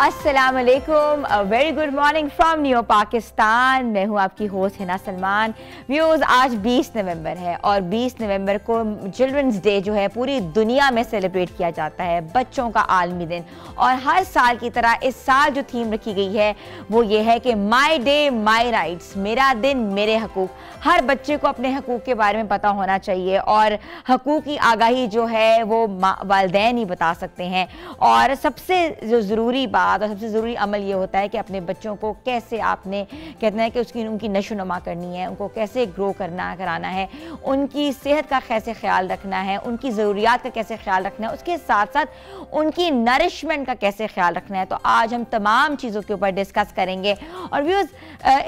अस्सलाम वालेकुम, very good morning from new Pakistan. मैं हूँ आपकी होस्ट हिना सलमान। व्यूज़, आज 20 नवंबर है और 20 नवंबर को चिल्ड्रंस डे जो है पूरी दुनिया में सेलिब्रेट किया जाता है, बच्चों का आलमी दिन। और हर साल की तरह इस साल जो थीम रखी गई है वो ये है कि माई डे माई राइट्स, मेरा दिन मेरे हकूक़। हर बच्चे को अपने हकूक़ के बारे में पता होना चाहिए और हकूक़ की आगाही जो है वो वालिदैन ही बता सकते हैं। और सबसे जो ज़रूरी बात और सबसे ज़रूरी अमल ये होता है कि अपने बच्चों को कैसे आपने कहना है कि उनकी नशोनुमा करनी है, उनको कैसे ग्रो कराना है, उनकी सेहत का कैसे ख्याल रखना है, उनकी ज़रूरियात का कैसे ख्याल रखना है, उसके साथ साथ उनकी नरिशमेंट का कैसे ख्याल रखना है। तो आज हम तमाम चीज़ों के ऊपर डिस्कस करेंगे। और व्यूज़,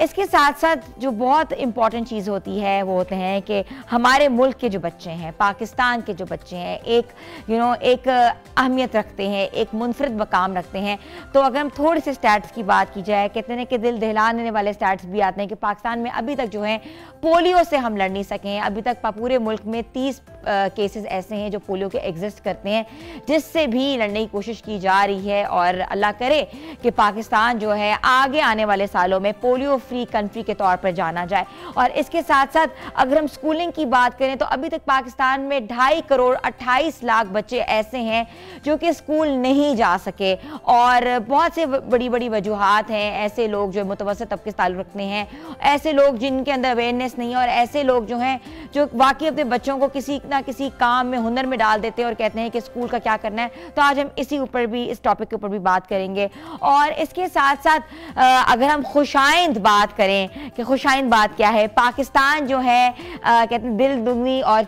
इसके साथ साथ जो बहुत इंपॉर्टेंट चीज़ होती है वो होते हैं कि हमारे मुल्क के जो बच्चे हैं, पाकिस्तान के जो बच्चे हैं, एक अहमियत रखते हैं, एक मुनफरिद मकाम रखते हैं। तो अगर हम थोड़े से स्टैट्स की बात की जाए, कहते हैं कि दिल दहलाने वाले स्टैट्स भी आते हैं कि पाकिस्तान में अभी तक जो है पोलियो से हम लड़ नहीं सके हैं। अभी तक पूरे मुल्क में 30 केसेस ऐसे हैं जो पोलियो के एग्जिस्ट करते हैं, जिससे भी लड़ने की कोशिश की जा रही है। और अल्लाह करे कि पाकिस्तान जो है आगे आने वाले सालों में पोलियो फ्री कंट्री के तौर पर जाना जाए। और इसके साथ साथ अगर हम स्कूलिंग की बात करें तो अभी तक पाकिस्तान में 2.5 करोड़ 28 लाख बच्चे ऐसे हैं जो कि स्कूल नहीं जा सके। और बहुत से बड़ी बड़ी वजूहात हैं। ऐसे लोग जो मुतवस्सित तबके से ताल्लुक़ रखते हैं, ऐसे लोग जिनके अंदर अवेयरनेस नहीं है, और ऐसे लोग जो हैं जो वाकई अपने बच्चों को किसी ना किसी काम में, हुनर में डाल देते हैं और कहते हैं कि स्कूल का क्या करना है। तो आज हम इस टॉपिक के ऊपर भी बात करेंगे। और इसके साथ साथ अगर हम खुशाइंद बात करें कि खुशाइंद बात क्या है, पाकिस्तान जो है कहते हैं दिल दुगनी और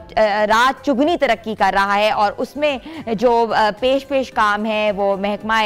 रात चुगनी तरक्की कर रहा है। और उसमें जो पेश काम है वो महकमा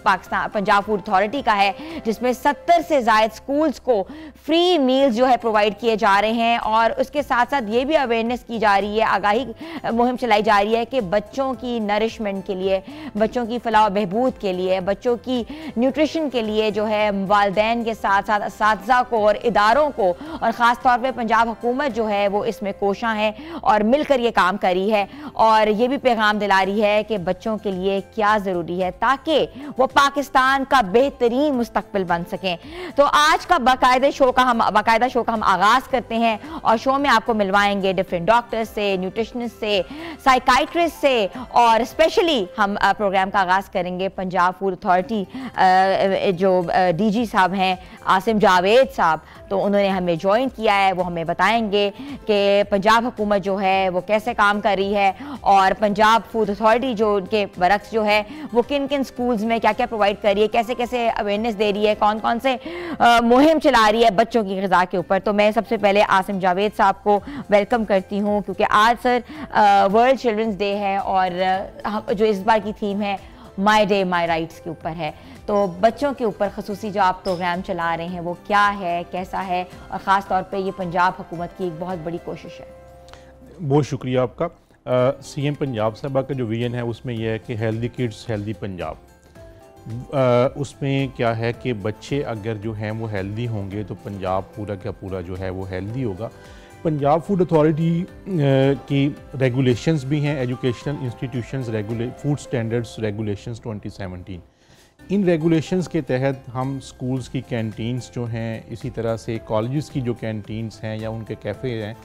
पाकिस्तान पंजाब फूड अथॉरिटी का है, जिसमें 70 से ज़ायद स्कूल्स को फ्री मील्स जो है प्रोवाइड किए जा रहे हैं। और उसके साथ साथ ये भी अवेयरनेस की जा रही है, आगाही मुहिम चलाई जा रही है कि बच्चों की नरिशमेंट के लिए, बच्चों की फलाह बहबूद के लिए, बच्चों की न्यूट्रिशन के लिए जो है वालिदैन के साथ साथ असातिज़ा को और इदारों को, और ख़ास तौर पर पंजाब हुकूमत जो है वो इसमें कोशां है और मिलकर ये काम करी है। और ये भी पैगाम दिला रही है कि बच्चों के लिए क्या ज़रूरी है ताकि वो पाकिस्तान का बेहतरीन मुस्तकबिल बन सकें। तो आज का बाकायदा शो का हम आगाज़ करते हैं। और शो में आपको मिलवाएंगे डिफरेंट डॉक्टर्स से, न्यूट्रिशनिस्ट से, साइकाइट्रिस्ट से। और स्पेशली हम प्रोग्राम का आगाज़ करेंगे पंजाब फूड अथॉरिटी जो डीजी साहब हैं आसिम जावेद साहब, तो उन्होंने हमें ज्वाइन किया है। वो हमें बताएंगे कि पंजाब हुकूमत जो है वो कैसे काम कर रही है, और पंजाब फूड अथॉरिटी जो उनके बरक्स जो है वो किन किन स्कूल्स में क्या क्या प्रोवाइड कर रही है, कैसे कैसे अवेयरनेस दे रही है, कौन कौन से मुहिम चला रही है बच्चों की ग़िज़ा के ऊपर। तो मैं सबसे पहले आसिम जावेद साहब को वेलकम करती हूँ, क्योंकि आज सर वर्ल्ड चिल्ड्रंस डे है और जो इस बार की थीम है माई डे माई राइट्स के ऊपर है। तो बच्चों के ऊपर ख़ुसूसी जो आप प्रोग्राम चला रहे हैं वो क्या है, कैसा है, और ख़ास तौर पे ये पंजाब हुकूमत की एक बहुत बड़ी कोशिश है। बहुत शुक्रिया आपका। सीएम पंजाब साहबा का जो विजन है उसमें यह है कि हेल्दी किड्स हेल्दी पंजाब। उसमें क्या है कि बच्चे अगर जो हैं वो हेल्दी होंगे तो पंजाब पूरा का पूरा जो है वो हेल्दी होगा। पंजाब फूड अथॉरिटी की रेगुलेशंस भी हैं, educational institutions food standards regulations 2017। इन रेगुलेशंस के तहत हम स्कूल्स की कैंटीन्स जो हैं, इसी तरह से कॉलेजेस की जो कैंटीन्स हैं या उनके कैफ़े हैं,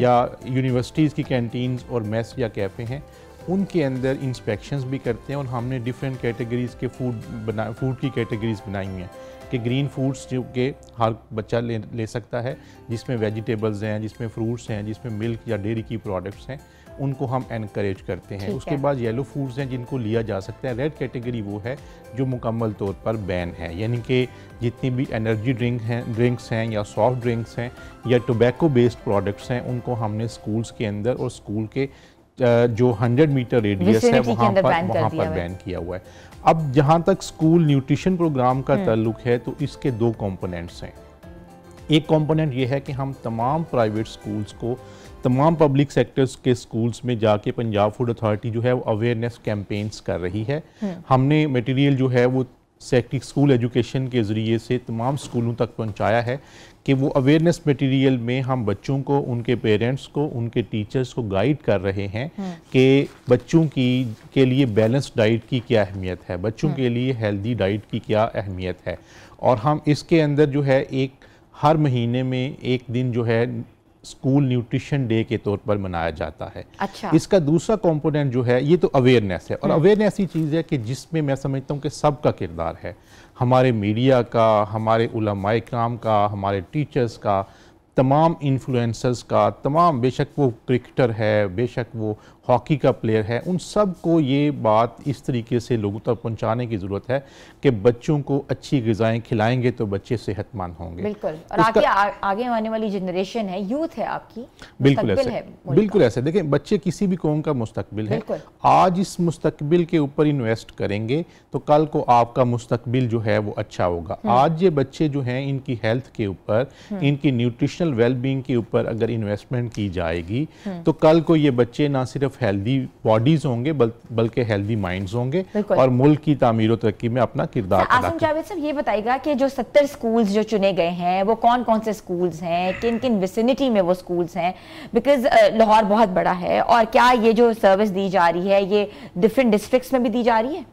या यूनिवर्सिटीज़ की कैंटीन्स और मेस या कैफ़े हैं, उनके अंदर इंस्पेक्शंस भी करते हैं। और हमने डिफरेंट कैटेगरीज़ के फूड की कैटेगरीज़ बनाई हुई हैं कि ग्रीन फूड्स जो कि हर बच्चा ले सकता है, जिसमें वेजिटेबल्स हैं, जिसमें फ्रूट्स हैं, जिसमें मिल्क या डेयरी की प्रोडक्ट्स हैं, उनको हम एनकरेज करते हैं। उसके बाद येलो फूड्स हैं जिनको लिया जा सकता है। रेड कैटेगरी वो है जो मुकम्मल तौर पर बैन है, यानी कि जितनी भी एनर्जी ड्रिंक्स हैं या सॉफ्ट ड्रिंक्स हैं या टोबैको बेस्ड प्रोडक्ट्स हैं, उनको हमने स्कूल्स के अंदर और स्कूल के जो 100 मीटर रेडियस है वहाँ पर बैन किया हुआ है। अब जहाँ तक स्कूल न्यूट्रिशन प्रोग्राम का ताल्लुक है तो इसके 2 कंपोनेंट्स हैं। एक कंपोनेंट ये है कि हम तमाम प्राइवेट स्कूल्स को, तमाम पब्लिक सेक्टर्स के स्कूल्स में जाके पंजाब फूड अथॉरिटी जो है वो अवेयरनेस कैंपेन्स कर रही है। हमने मटेरियल जो है वो स्कूल एजुकेशन के ज़रिए से तमाम स्कूलों तक पहुंचाया है कि वो अवेयरनेस मटेरियल में हम बच्चों को, उनके पेरेंट्स को, उनके टीचर्स को गाइड कर रहे हैं कि बच्चों के लिए बैलेंस डाइट की क्या अहमियत है, बच्चों के लिए हेल्दी डाइट की क्या अहमियत है। और हम इसके अंदर जो है एक हर महीने में एक दिन जो है स्कूल न्यूट्रिशन डे के तौर पर मनाया जाता है। अच्छा। इसका दूसरा कंपोनेंट जो है ये तो अवेयरनेस है, और अवेयरनेस ऐसी चीज़ है कि जिसमें मैं समझता हूँ कि सबका किरदार है, हमारे मीडिया का, हमारे उलमाए किराम का, हमारे टीचर्स का, तमाम इन्फ्लुएंसर्स का, तमाम, बेशक वो क्रिकेटर है, बेशक वो हॉकी का प्लेयर है, उन सब को ये बात इस तरीके से लोगों तक पहुंचाने की ज़रूरत है कि बच्चों को अच्छी ग़िज़ाएँ खिलाएंगे तो बच्चे सेहतमंद होंगे। बिल्कुल। और आगे आने वाली जनरेशन है, यूथ है आपकी, बिल्कुल ऐसे, बिल्कुल ऐसे। देखें, बच्चे किसी भी कौम का मुस्तकबिल है। आज इस मुस्तकबिल के ऊपर इन्वेस्ट करेंगे तो कल को आपका मुस्तकबिल जो है वो अच्छा होगा। आज ये बच्चे जो हैं, इनकी हेल्थ के ऊपर, इनकी न्यूट्रिशनल वेलबींग के ऊपर अगर इन्वेस्टमेंट की जाएगी तो कल को ये बच्चे ना सिर्फ हेल्दी बॉडीज होंगे बल्कि हेल्दी माइंड्स होंगे और मुल्क की तामीर और तरक्की में अपना किरदार अदा करेंगे। आसिम जावेद साहब, ये बताइएगा कि जो 70 स्कूल्स जो चुने गए हैं वो कौन कौन से स्कूल्स हैं, किन किन विसिनिटी में वो स्कूल्स हैं, बिकॉज लाहौर बहुत बड़ा है, और क्या ये जो सर्विस दी जा रही है ये डिफरेंट डिस्ट्रिक्ट्स में भी दी जा रही है?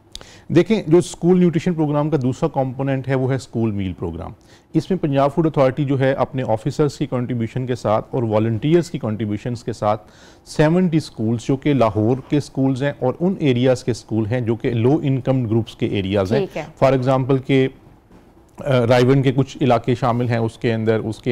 देखें, जो स्कूल न्यूट्रिशन प्रोग्राम का दूसरा कंपोनेंट है वो है स्कूल मील प्रोग्राम। इसमें पंजाब फूड अथॉरिटी जो है अपने ऑफिसर्स की कंट्रीब्यूशन के साथ और वॉलंटियर्स की कंट्रीब्यूशंस के साथ 70 स्कूल्स जो कि लाहौर के स्कूल्स हैं और उन एरियाज़ के स्कूल हैं जो कि लो इनकम ग्रुप्स के एरियाज़ हैं। फॉर एग्जांपल के रायवन के कुछ इलाके शामिल हैं, उसके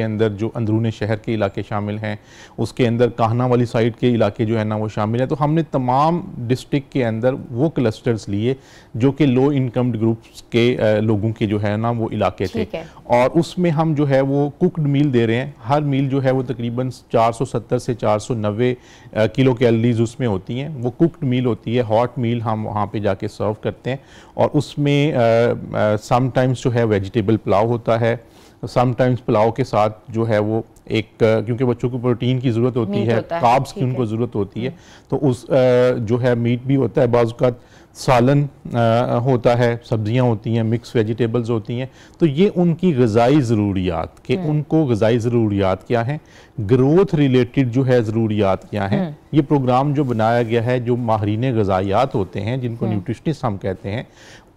अंदर जो अंदरून शहर के इलाके शामिल हैं, उसके अंदर काहना वाली साइड के इलाके जो है ना वो शामिल है। तो हमने तमाम डिस्ट्रिक्ट के अंदर वो क्लस्टर्स लिए जो कि लो इनकम ग्रुप्स के लोगों के जो है ना वो इलाके थे, और उसमें हम जो है वो कुकड मील दे रहे हैं। हर मील जो है वो तकरीबन 470 से 490 किलो कैलोरीज उसमें होती हैं। वो कुकड मील होती है, हॉट मील हम वहाँ पे जाके सर्व करते हैं, और उसमें समटाइम्स जो है वेजिटेबल पुलाव होता है, समटाइम्स पुलाव के साथ जो है वो एक, क्योंकि बच्चों को प्रोटीन की ज़रूरत होती है, कार्ब्स की उनको ज़रूरत होती है, तो उस जो है मीट भी होता है, बाज़ औक़ात सालन होता है, सब्जियां होती हैं, मिक्स वेजिटेबल्स होती हैं। तो ये उनकी ग़िज़ाई ज़रूरियात के, उनको ग़िज़ाई ज़रूरियात क्या हैं, ग्रोथ रिलेटेड जो है ज़रूरियात क्या हैं, ये प्रोग्राम जो बनाया गया है, जो माहिरीन ग़िज़ायात होते हैं जिनको न्यूट्रिशनिस्ट हम कहते हैं,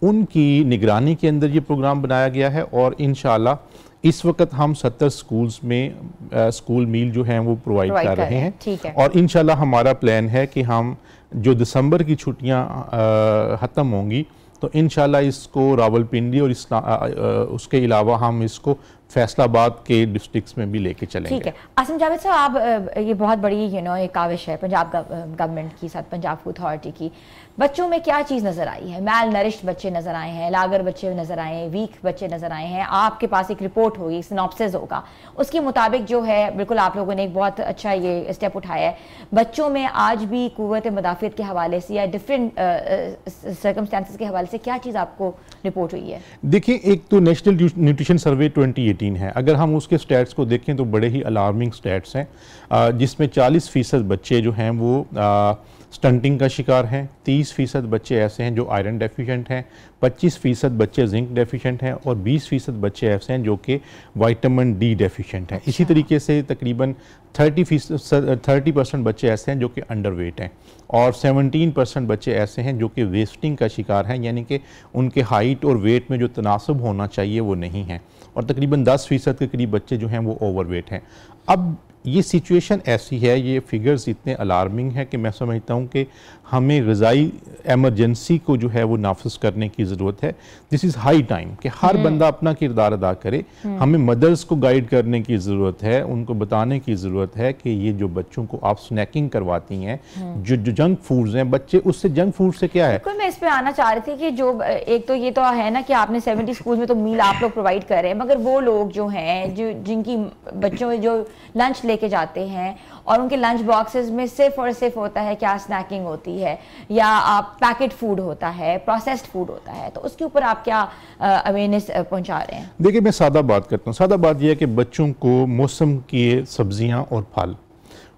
उनकी निगरानी के अंदर ये प्रोग्राम बनाया गया है। और इंशाल्लाह इस वक्त हम 70 स्कूल्स में स्कूल मील जो हैं वो प्रोवाइड कर रहे हैं, और इंशाल्लाह हमारा प्लान है कि हम जो दिसंबर की छुट्टियां ख़त्म होंगी तो इंशाल्लाह इसको रावलपिंडी और उसके अलावा हम इसको फैसलाबाद के डिस्ट्रिक्ट्स में भी लेके चलेंगे। ठीक है। आसिम जावेद साहब, आप, ये बहुत बड़ी एक काविश है पंजाब गवर्नमेंट की साथ पंजाब फूड अथॉरिटी की। बच्चों में क्या चीज़ नज़र आई है? मैल नरिश्ड बच्चे नज़र आए हैं, लागर बच्चे नज़र आए हैं, वीक बच्चे नज़र आए हैं। आपके पास एक रिपोर्ट होगी, सिनॉप्सिस होगा, उसके मुताबिक जो है बिल्कुल आप लोगों ने एक बहुत अच्छा ये स्टेप उठाया है। बच्चों में आज भी कुव्वत मदाफ़ियत के हवाले से या डिफरेंट सर्कमस्टांसिस के हवाले से क्या चीज़ आपको रिपोर्ट हुई है? देखिए, एक तो नेशनल न्यूट्रिशन सर्वे 2018 है, अगर हम उसके स्टैट्स को देखें तो बड़े ही अलार्मिंग स्टैट्स हैं, जिसमें 40% बच्चे जो हैं वो स्टंटिंग का शिकार हैं, 30% बच्चे ऐसे हैं जो आयरन डेफिशिएंट हैं, 25% बच्चे जिंक डेफिशिएंट हैं, और 20% बच्चे ऐसे हैं जो कि विटामिन डी डेफिशिएंट हैं। इसी तरीके से तकरीबन 30% बच्चे ऐसे हैं जो कि अंडरवेट हैं, और 17% बच्चे ऐसे हैं जो कि वेस्टिंग का शिकार हैं, यानी कि उनके हाइट और वेट में जो तनासब होना चाहिए वो नहीं है, और तकरीबन 10% के करीब बच्चे जो हैं वो ओवरवेट हैं। अब ये सिचुएशन ऐसी है, ये फिगर्स इतने अलार्मिंग है कि मैं समझता हूँ कि हमें ग़िज़ाई एमरजेंसी को जो है वो नाफिज करने की ज़रूरत है। दिस इज़ हाई टाइम कि हर बंदा अपना किरदार अदा करे। हमें मदर्स को गाइड करने की ज़रूरत है, उनको बताने की ज़रूरत है कि ये जो बच्चों को आप स्नैकिंग करवाती हैं, जो जंक फूड्स हैं, बच्चे उससे जंक फूड से क्या है। मैं इस पे आना चाह रही थी कि जो एक तो ये तो है ना कि आपने 70 स्कूल में तो मील आप लोग प्रोवाइड कर रहे हैं, मगर वो लोग जो हैं जो जिनकी बच्चों में जो लंच लेके जाते हैं और उनके लंच बॉक्सेस में सिर्फ और सिर्फ होता है क्या, स्नैकिंग होती है या आप पैकेट फूड होता है, प्रोसेस्ड फूड होता है, तो उसके ऊपर आप क्या अवेयरनेस पहुंचा रहे हैं? देखिए, मैं सादा बात करता हूँ। सादा बात यह है कि बच्चों को मौसम की सब्जियां और फल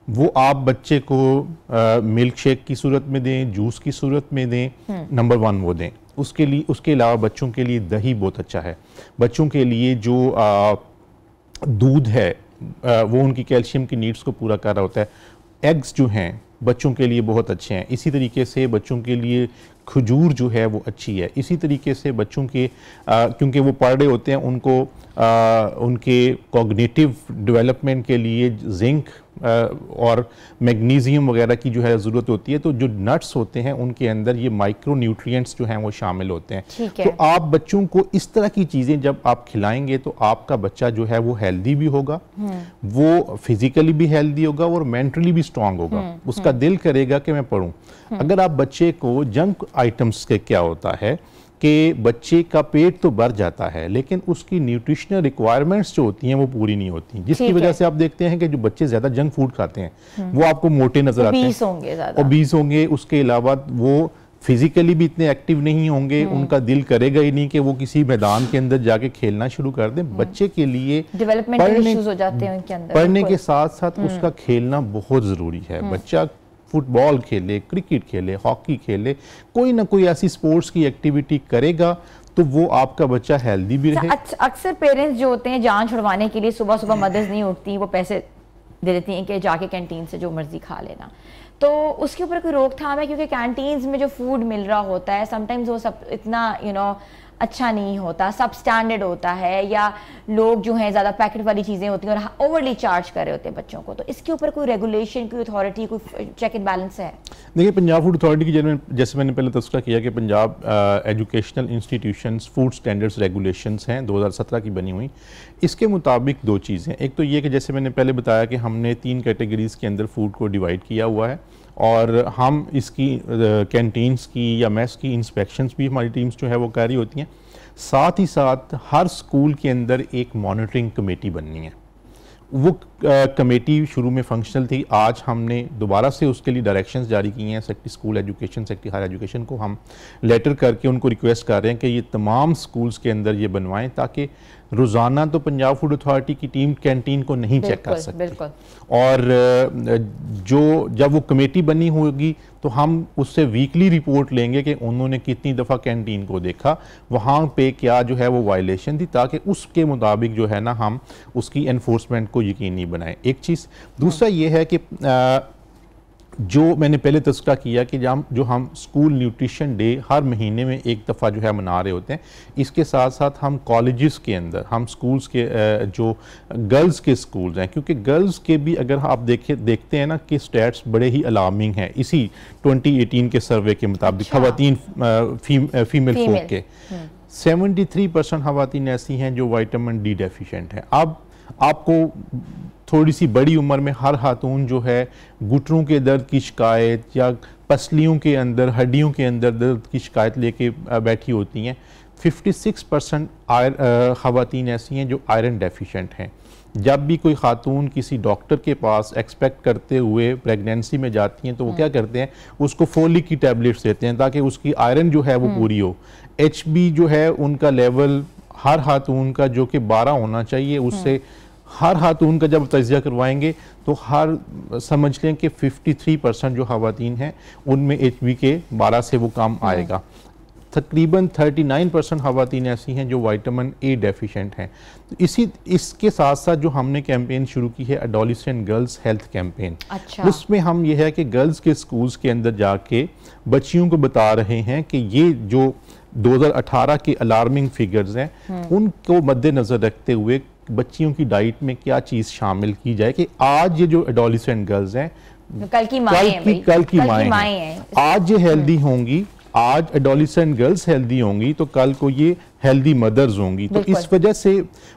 वो आप बच्चे को मिल्क शेक की सूरत में दें, जूस की सूरत में दें, नंबर 1 वो दें। उसके अलावा बच्चों के लिए दही बहुत अच्छा है। बच्चों के लिए जो दूध है वो उनकी कैल्शियम की नीड्स को पूरा कर रहा होता है। एग्स जो हैं बच्चों के लिए बहुत अच्छे हैं। इसी तरीके से बच्चों के लिए खजूर जो है वो अच्छी है। इसी तरीके से बच्चों के क्योंकि वो पढ़ रहे होते हैं, उनको उनके कॉग्निटिव डेवलपमेंट के लिए जिंक और मैग्नीशियम वगैरह की जो है ज़रूरत होती है। तो जो नट्स होते हैं उनके अंदर ये माइक्रो न्यूट्रिएंट्स जो हैं वो शामिल होते हैं। तो आप बच्चों को इस तरह की चीज़ें जब आप खिलाएंगे तो आपका बच्चा जो है वो हेल्दी भी होगा, वो फिजिकली भी हेल्दी होगा और मेंटली भी स्ट्रांग होगा। उसका दिल करेगा कि मैं पढ़ूं। अगर आप बच्चे को जंक आइटम्स के क्या होता है कि बच्चे का पेट तो भर जाता है लेकिन उसकी न्यूट्रिशनल रिक्वायरमेंट्स जो होती हैं वो पूरी नहीं होती, जिसकी वजह से आप देखते हैं कि जो बच्चे ज्यादा जंक फूड खाते हैं वो आपको मोटे नजर आते हैं, ओबीस होंगे। उसके अलावा वो फिजिकली भी इतने एक्टिव नहीं होंगे, उनका दिल करेगा ही नहीं कि वो किसी मैदान के अंदर जाके खेलना शुरू कर दें। बच्चे के लिए डेवलपमेंटल इश्यूज हो जाते हैं उनके अंदर। पढ़ने के साथ साथ उसका खेलना बहुत जरूरी है। बच्चा फुटबॉल खेले, क्रिकेट खेले, हॉकी खेले, कोई ना कोई ऐसी स्पोर्ट्स की एक्टिविटी करेगा तो वो आपका बच्चा हेल्दी भी रहे। अक्सर पेरेंट्स जो होते हैं जान छुड़वाने के लिए सुबह सुबह मदर्स नहीं उठती, वो पैसे दे देती हैं कि जाके कैंटीन से जो मर्जी खा लेना। तो उसके ऊपर कोई रोकथाम है? क्योंकि कैंटीन्स में जो फूड मिल रहा होता है समटाइम्स वो सब इतना अच्छा नहीं होता, सब स्टैंडर्ड होता है, या लोग जो हैं ज़्यादा पैकेट वाली चीज़ें होती हैं और ओवरली चार्ज कर रहे होते हैं बच्चों को। तो इसके ऊपर कोई रेगुलेशन, कोई अथॉरिटी, कोई चेक एंड बैलेंस है? देखिए, पंजाब फूड अथॉरिटी की जैसे मैंने पहले तस्करा किया कि Punjab educational institutions food standards regulations हैं 2017 की बनी हुई। इसके मुताबिक दो चीज़ें, एक तो ये कि जैसे मैंने पहले बताया कि हमने 3 कैटेगरीज़ के अंदर फूड को डिवाइड किया हुआ है और हम इसकी कैंटीन्स की या मेस की इंस्पेक्शंस भी हमारी टीम्स जो है वो कर रही होती हैं। साथ ही साथ हर स्कूल के अंदर एक मॉनिटरिंग कमेटी बननी है। वो कमेटी शुरू में फंक्शनल थी, आज हमने दोबारा से उसके लिए डायरेक्शंस जारी किए हैं। Secretary school education, secretary higher education को हम लेटर करके उनको रिक्वेस्ट कर रहे हैं कि ये तमाम स्कूल्स के अंदर ये बनवाएं, ताकि रोज़ाना तो पंजाब फूड अथॉरिटी की टीम कैंटीन को नहीं चेक कर सकती। और जब वो कमेटी बनी होगी तो हम उससे वीकली रिपोर्ट लेंगे कि उन्होंने कितनी दफ़ा कैंटीन को देखा, वहाँ पे क्या जो है वो वायलेशन थी, ताकि उसके मुताबिक जो है ना हम उसकी एनफोर्समेंट को यकीनी बनाएं। एक चीज़। दूसरा ये है कि जो मैंने पहले तस्करा किया कि जो हम स्कूल न्यूट्रिशन डे हर महीने में एक दफ़ा जो है मना रहे होते हैं, इसके साथ साथ हम कॉलेजेस के अंदर, हम स्कूल्स के जो गर्ल्स के स्कूल्स हैं, क्योंकि गर्ल्स के भी अगर आप देखते हैं ना कि स्टैट्स बड़े ही अलार्मिंग हैं। इसी 2018 के सर्वे के मुताबिक खवातीन फीमेल फोक के 73% खवातीन ऐसी हैं जो विटामिन डी डेफिशिएंट हैं। अब आपको थोड़ी सी बड़ी उम्र में हर खातून जो है घुटनों के दर्द की शिकायत या पसलियों के अंदर, हड्डियों के अंदर दर्द की शिकायत लेके बैठी होती हैं। 56% खवातीन ऐसी हैं जो आयरन डेफिशिएंट हैं। जब भी कोई खातून किसी डॉक्टर के पास एक्सपेक्ट करते हुए प्रेगनेंसी में जाती हैं तो वो क्या करते हैं, उसको फोलिक की टैबलेट्स देते हैं ताकि उसकी आयरन जो है वो पूरी हो। HB जो है उनका लेवल हर खातून का जो कि 12 होना चाहिए, उससे हर खातून का जब तजिया करवाएंगे तो हर समझ लें कि 53% जो खवातीन हैं उनमें HB के 12 से वो काम आएगा। तकरीबन 39% खवातीन ऐसी हैं जो विटामिन A डेफिशिएंट हैं। तो इसके साथ साथ जो हमने कैंपेन शुरू की है एडोलेसेंट गर्ल्स हेल्थ कैंपेन, उसमें हम ये है कि गर्ल्स के स्कूल्स के अंदर जाके बच्चियों को बता रहे हैं कि ये जो 2018 के अलार्मिंग फिगर्स हैं उनको मद्देनजर रखते हुए बच्चियों की डाइट में क्या चीज़ शामिल की जाए कि आज ये जो एडोलेसेंट गर्ल्स हैं कल की माएँ हैं। आज ये हेल्दी होंगी, आज एडोलेसेंट गर्ल्स हेल्दी होंगी तो कल को ये हेल्दी मदर्स होंगी। तो इस वजह से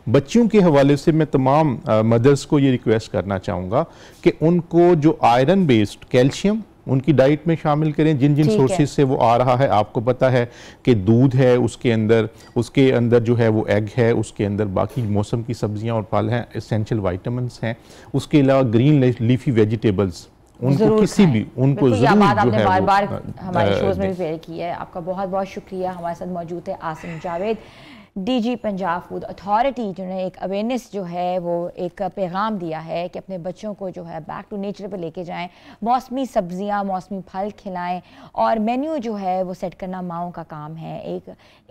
बच्चियों के हवाले से मैं तमाम मदर्स को ये रिक्वेस्ट करना चाहूँगा कि उनको जो आयरन बेस्ड कैल्शियम उनकी डाइट में शामिल करें, जिन जिन सोर्सेज से वो आ रहा है। आपको पता है कि दूध है, उसके अंदर जो है वो एग है, उसके अंदर बाकी मौसम की सब्जियां और फल हैं, एसेंशियल विटामिन्स हैं। उसके अलावा ग्रीन लीफी वेजिटेबल्स उनको किसी भी उनको जरूर आपने बार-बार हमारे शोज में भी शेयर की है। आपका बहुत बहुत शुक्रिया। हमारे साथ मौजूद है Asim Javed, DG Punjab food authority जो है एक अवेयरनेस जो है वो एक पैगाम दिया है कि अपने बच्चों को जो है बैक टू नेचर पे लेके जाएं, मौसमी सब्जियां, मौसमी फल खिलाएं और मेन्यू जो है वो सेट करना माओं का काम है।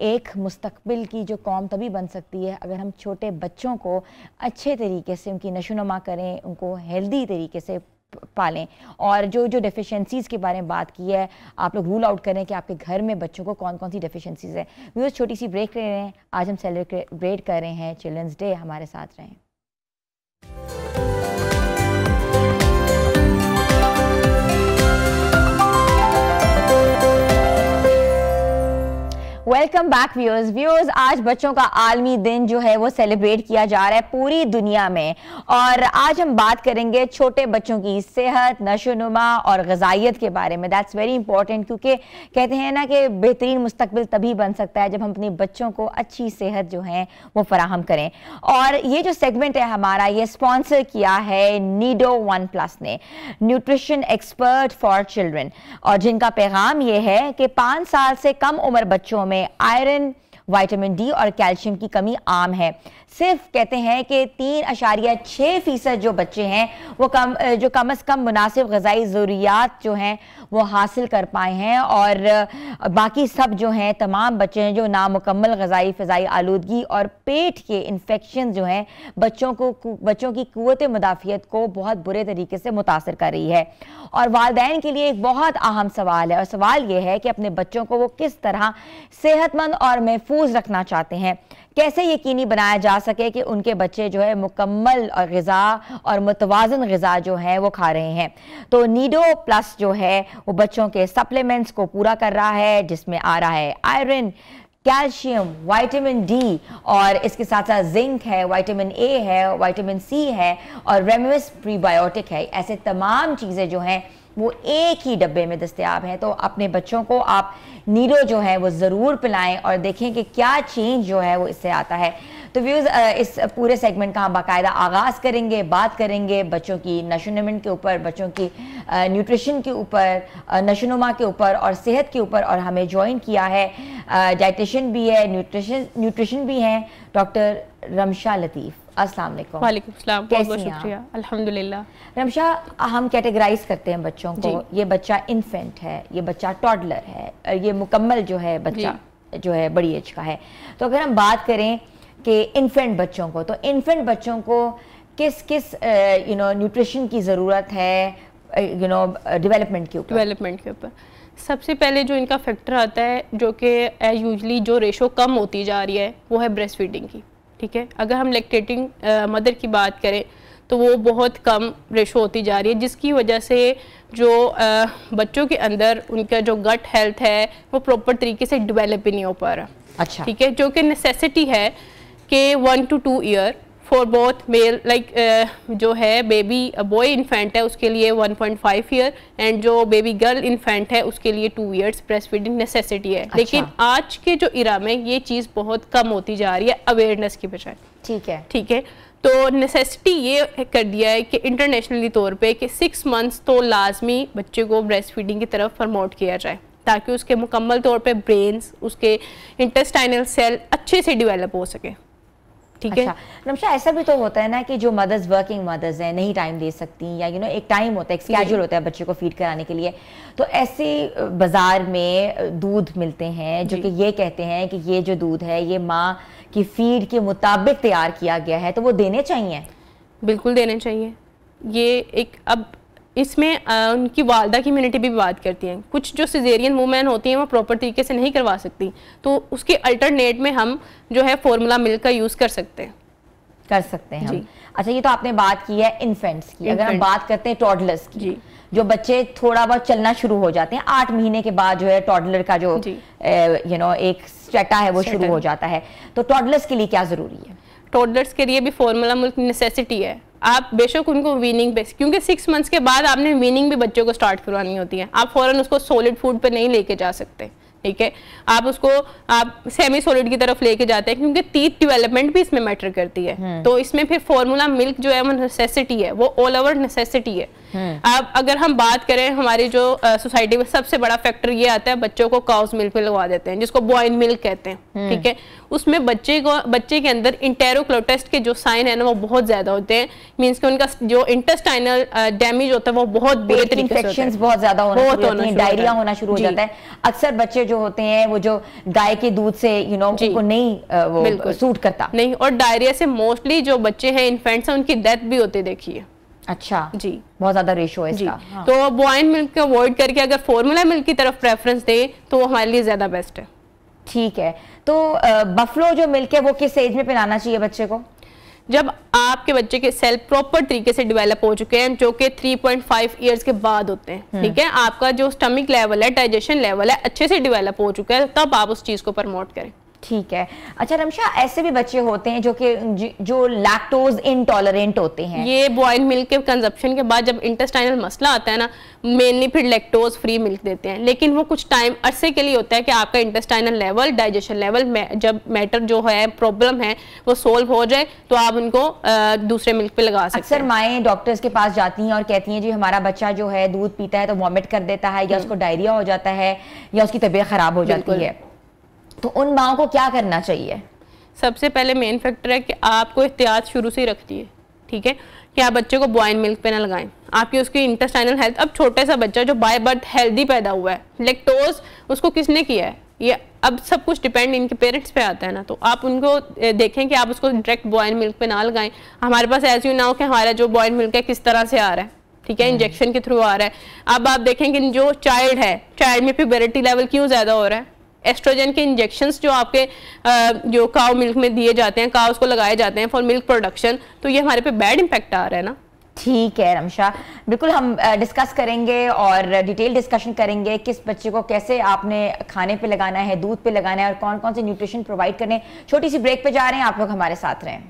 एक मुस्तकबिल की जो कौम तभी बन सकती है अगर हम छोटे बच्चों को अच्छे तरीके से उनकी नशोनुमा करें, उनको हेल्दी तरीके से पालें और जो डेफिशिएंसीज़ के बारे में बात की है आप लोग रूल आउट करें कि आपके घर में बच्चों को कौन कौन सी डेफिशिएंसीज़ है। व्यूअर्स, छोटी सी ब्रेक ले रहे हैं। आज हम सेलिब्रेट कर रहे हैं चिल्ड्रंस डे। हमारे साथ रहें। Welcome back viewers. आज बच्चों का आलमी दिन जो है वो सेलिब्रेट किया जा रहा है पूरी दुनिया में और आज हम बात करेंगे छोटे बच्चों की सेहत, नशोनुमा और ग़िज़ाइयत के बारे में। दैट्स वेरी इंपॉर्टेंट क्योंकि कहते हैं ना कि बेहतरीन मुस्तकबिल तभी बन सकता है जब हम अपने बच्चों को अच्छी सेहत जो है वो फराहम करें। और ये जो सेगमेंट है हमारा, ये स्पॉन्सर किया है नीडो OnePlus ने, न्यूट्रिशन एक्सपर्ट फॉर चिल्ड्रन, और जिनका पैगाम ये है कि 5 साल से कम उम्र बच्चों में आयरन, विटामिन डी और कैल्शियम की कमी आम है। सिर्फ कहते हैं कि 3.6% जो बच्चे हैं वो कम से कम मुनासिब ग़िज़ाई ज़रूरियात जो हैं वो हासिल कर पाए हैं और बाकी सब जो हैं तमाम बच्चे हैं जो नामुकम्मल ग़िज़ाई फ़िज़ाई आलूदगी और पेट के इन्फेक्शन जो हैं बच्चों की क़ुव्वत मुदाफ़ियत को बहुत बुरे तरीके से मुतासर कर रही है। और वालिदैन के लिए एक बहुत अहम सवाल है और सवाल ये है कि अपने बच्चों को वो किस तरह सेहतमंद और महफूज रखना चाहते हैं, कैसे यकीनी बनाया जा सके कि उनके बच्चे जो है मुकम्मल और ग़िज़ा और मुतवाज़न ग़िज़ा जो है वो खा रहे हैं। तो नीडो प्लस जो है वो बच्चों के सप्लीमेंट्स को पूरा कर रहा है जिसमें आ रहा है आयरन, कैल्शियम, विटामिन डी और इसके साथ साथ जिंक है, विटामिन ए है, विटामिन सी है और रेमविस प्रीबायोटिक है। ऐसे तमाम चीज़ें जो हैं वो एक ही डब्बे में दस्तयाब हैं। तो अपने बच्चों को आप नीडो जो है वो ज़रूर पिलाएं और देखें कि क्या चेंज जो है वो इससे आता है। तो व्यूज़, इस पूरे सेगमेंट का हम बाकायदा आगाज़ करेंगे, बात करेंगे बच्चों की नशोनुमा के ऊपर, बच्चों की न्यूट्रिशन के ऊपर, नशोनुमा के ऊपर और सेहत के ऊपर। और हमें ज्वाइन किया है डाइटिशियन भी है, न्यूट्रिशन भी हैं, डॉक्टर रमशा लतीफ़। अस्सलाम वालेकुम। वालेकुम सलाम, बहुत बहुत शुक्रिया। अल्हम्दुलिल्लाह। रमशा, हम कैटेगराइज करते हैं बच्चों को, ये बच्चा इन्फेंट है, ये बच्चा टॉडलर है, ये मुकम्मल जो है बच्चा जो है बड़ी एज का है। तो अगर हम बात करें कि इन्फेंट बच्चों को, तो इन्फेंट बच्चों को किस किस न्यूट्रिशन की ज़रूरत है डेवलपमेंट के ऊपर? सबसे पहले जो इनका फैक्टर आता है जो कि यूजली जो रेशो कम होती जा रही है वो है ब्रेस्ट फीडिंग की। ठीक है, अगर हम लैक्टेटिंग मदर की बात करें तो वो बहुत कम रेशो होती जा रही है, जिसकी वजह से जो बच्चों के अंदर उनका जो गट हेल्थ है वो प्रॉपर तरीके से डेवलप ही नहीं हो पा रहा। अच्छा, ठीक है, जो कि नेसेसिटी है कि 1 to 2 year for both male, like जो है बेबी बॉय इन्फेंट है उसके लिए 1.5 ईयर एंड जो बेबी गर्ल इन्फेंट है उसके लिए 2 ईयर्स ब्रेस्ट फीडिंग नेसेसिटी है। लेकिन आज के जो इरा में ये चीज़ बहुत कम होती जा रही है अवेयरनेस की बजाय। ठीक है, तो नेसेसिटी ये कर दिया है कि इंटरनेशनली तौर पे कि 6 मंथ्स तो लाजमी बच्चे को ब्रेस्ट फीडिंग की तरफ प्रमोट किया जाए ताकि उसके मुकम्मल तौर पे ब्रेन्स, उसके इंटेस्टाइनल सेल अच्छे से डेवलप हो सके। ठीक है। रमशा, ऐसा भी तो होता है ना कि जो मदर्स, वर्किंग मदर्स हैं, नहीं टाइम दे सकती या एक टाइम होता है, एक स्केड्यूल होता है बच्चे को फीड कराने के लिए, तो ऐसे बाजार में दूध मिलते हैं जो कि ये कहते हैं कि ये जो दूध है ये माँ की फीड के मुताबिक तैयार किया गया है, तो वो देने चाहिए? बिल्कुल देने चाहिए। ये एक अब इसमें उनकी वालदा की इम्यूनिटी भी बात करती हैं। कुछ जो सिजेरियन वुमेन होती हैं वो प्रॉपर तरीके से नहीं करवा सकती, तो उसके अल्टरनेट में हम जो है फॉर्मूला मिल्क का यूज़ कर सकते हैं हम। अच्छा, ये तो आपने बात की है इन्फेंट्स की। अगर हम बात करते हैं टॉडलर्स की, जो बच्चे थोड़ा बहुत चलना शुरू हो जाते हैं 8 महीने के बाद, जो है टॉडलर का जो एक स्टेटा है वो शुरू हो जाता है, तो टॉडलर्स के लिए क्या ज़रूरी है? टॉडलर्स के लिए भी फॉर्मूला मिल्क नेसेसिटी है। आप बेशक उनको वीनिंग पे, क्योंकि 6 मंथ्स के बाद आपने वीनिंग भी बच्चों को स्टार्ट करवानी होती है, आप फ़ौरन उसको सॉलिड फूड पे नहीं लेके जा सकते। ठीक है, आप उसको आप सेमी सॉलिड की तरफ लेके जाते हैं क्योंकि टीथ डेवलपमेंट भी इसमें मैटर करती है। तो इसमें फिर फॉर्मूला मिल्क जो है वो नेसेसिटी है, वो ऑल ओवर नेसेसिटी है। अब अगर हम बात करें हमारी जो सोसाइटी में सबसे बड़ा फैक्टर ये आता है, बच्चों को काउस मिल्क पे लगवा देते हैं जिसको बॉइन मिल्क कहते हैं, ठीक है। उसमें बच्चे के अंदर इंटेरोक्लोटेस्ट के जो साइन है ना वो बहुत ज्यादा होते हैं, मींस कि उनका जो इंटेस्टाइनल डैमेज होता है वो बहुत बुरे तरीके से होता है, बहुत ज्यादा होना शुरू होता है, डायरिया होना शुरू हो जाता है। अक्सर बच्चे जो होते हैं वो जो गाय के दूध से उनको नहीं वो सूट करता नहीं, और डायरिया से मोस्टली जो बच्चे हैं इन्फेंट्स हैं उनकी डेथ भी होती देखिए। अच्छा जी, बहुत ज्यादा रेशो है इसका। हाँ। तो बॉइन मिल्क को अवॉइड करके अगर फॉर्मूला मिल्क की तरफ प्रेफरेंस दे तो वो हमारे लिए ज्यादा बेस्ट है। ठीक है, तो बफलो जो मिल्क है वो किस एज में पिलाना चाहिए बच्चे को? जब आपके बच्चे के सेल प्रॉपर तरीके से डेवलप हो चुके हैं, जो कि 3.5 इयर्स के बाद होते हैं, ठीक है। आपका जो स्टमक लेवल है, डाइजेशन लेवल है अच्छे से डेवलप हो चुका है, तब आप उस चीज को प्रमोट करें। ठीक है। अच्छा रमशा, ऐसे भी बच्चे होते हैं जो लैक्टोज इंटॉलरेंट होते हैं। ये बॉइल्ड मिल्क के कंजप्शन के बाद जब इंटेस्टाइनल मसला आता है ना, मेनली फिर लैक्टोज फ्री मिल्क देते हैं, लेकिन वो कुछ टाइम अरसे के लिए होता है कि आपका इंटेस्टाइनल लेवल, डाइजेशन लेवल में जब मैटर जो है प्रॉब्लम है वो सोल्व हो जाए तो आप उनको दूसरे मिल्क पे लगा सकते हैं। अक्सर माएँ डॉक्टर्स के पास जाती हैं और कहती हैं जी हमारा बच्चा जो है दूध पीता है तो वॉमिट कर देता है, या उसको डायरिया हो जाता है, या उसकी तबीयत खराब हो जाती है, तो उन माओं को क्या करना चाहिए? सबसे पहले मेन फैक्टर है कि आपको एहतियात शुरू से ही रखती है, ठीक है, कि आप बच्चे को बॉइन मिल्क पे ना लगाएं। आपकी उसकी इंटेस्टाइनल हेल्थ, अब छोटा सा बच्चा जो बाय बर्थ हेल्दी पैदा हुआ है, लैक्टोज उसको किसने किया है, ये अब सब कुछ डिपेंड इनके पेरेंट्स पे आता है ना, तो आप उनको देखें कि आप उसको डायरेक्ट बॉइन मिल्क पे ना लगाएं। हमारे पास ऐसे ही ना हो कि हमारा जो बॉइन मिल्क है किस तरह से आ रहा है, ठीक है, इंजेक्शन के थ्रू आ रहा है। अब आप देखें कि जो चाइल्ड है, चाइल्ड में प्यूबरिटी लेवल क्यों ज्यादा हो रहा है, एस्ट्रोजन के इंजेक्शंस जो आपके जो काउ मिल्क में दिए जाते हैं, काउस को लगाए जाते हैं फॉर मिल्क प्रोडक्शन, तो ये हमारे पे बैड इम्पैक्ट आ रहा है ना। ठीक है रमशा, बिल्कुल हम डिस्कस करेंगे और डिटेल डिस्कशन करेंगे किस बच्चे को कैसे आपने खाने पे लगाना है, दूध पे लगाना है और कौन कौन से न्यूट्रिशन प्रोवाइड करने। छोटी सी ब्रेक पे जा रहे हैं, आप लोग हमारे साथ रहें।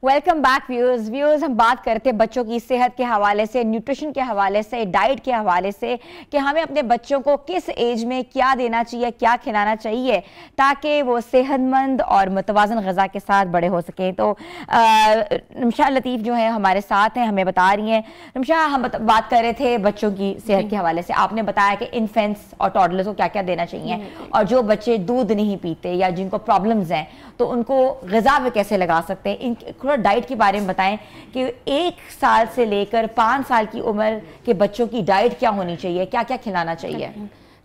वेलकम बैक व्यूअर्स, हम बात करते हैं बच्चों की सेहत के हवाले से, न्यूट्रिशन के हवाले से, डाइट के हवाले से, कि हमें अपने बच्चों को किस एज में क्या देना चाहिए, क्या खिलाना चाहिए ताकि वो सेहतमंद और मुतवाज़न ग़िज़ा के साथ बड़े हो सकें। तो रमशा लतीफ़ जो है हमारे साथ हैं, हमें बता रही हैं। रमशा, हम बात कर रहे थे बच्चों की सेहत के हवाले से, आपने बताया कि इन्फेंट्स और टॉडलर्स को क्या क्या देना चाहिए, और जो बच्चे दूध नहीं पीते या जिनको प्रॉब्लम्स हैं तो उनको ग़िज़ा में कैसे लगा सकते हैं। थोड़ा डाइट के बारे में बताएं कि 1 साल से लेकर 5 साल की उम्र के बच्चों की डाइट क्या होनी चाहिए, क्या क्या खिलाना चाहिए।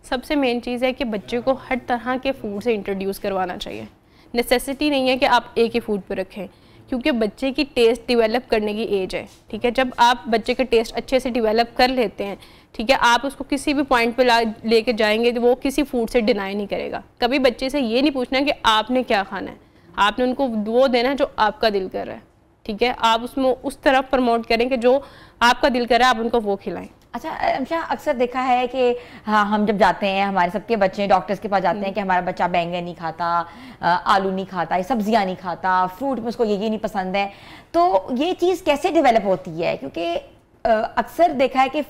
सबसे मेन चीज़ है कि बच्चे को हर तरह के फूड से इंट्रोड्यूस करवाना चाहिए। नेसेसिटी नहीं है कि आप एक ही फूड पर रखें, क्योंकि बच्चे की टेस्ट डेवलप करने की एज है, ठीक है। जब आप बच्चे के टेस्ट अच्छे से डेवलप कर लेते हैं, ठीक है, आप उसको किसी भी पॉइंट पे लेके जाएंगे तो वो किसी फूड से डिनाई नहीं करेगा। कभी बच्चे से ये नहीं पूछना कि आपने क्या खाना है, आपने उनको वो देना है जो आपका दिल कर रहा है, ठीक है। आप उसमें उस तरफ प्रमोट करें कि जो आपका दिल कर रहा है आप उनको वो खिलाएं। अच्छा, अक्सर देखा है कि हाँ, हम जब जाते हैं, हमारे सबके बच्चे डॉक्टर्स के पास जाते हैं कि हमारा बच्चा बैंगन नहीं खाता, आलू नहीं खाता, सब्जियां नहीं खाता, फ्रूट में उसको ये नहीं पसंद है, तो ये चीज़ कैसे डेवलप होती है? क्योंकि अक्सर देखा है कि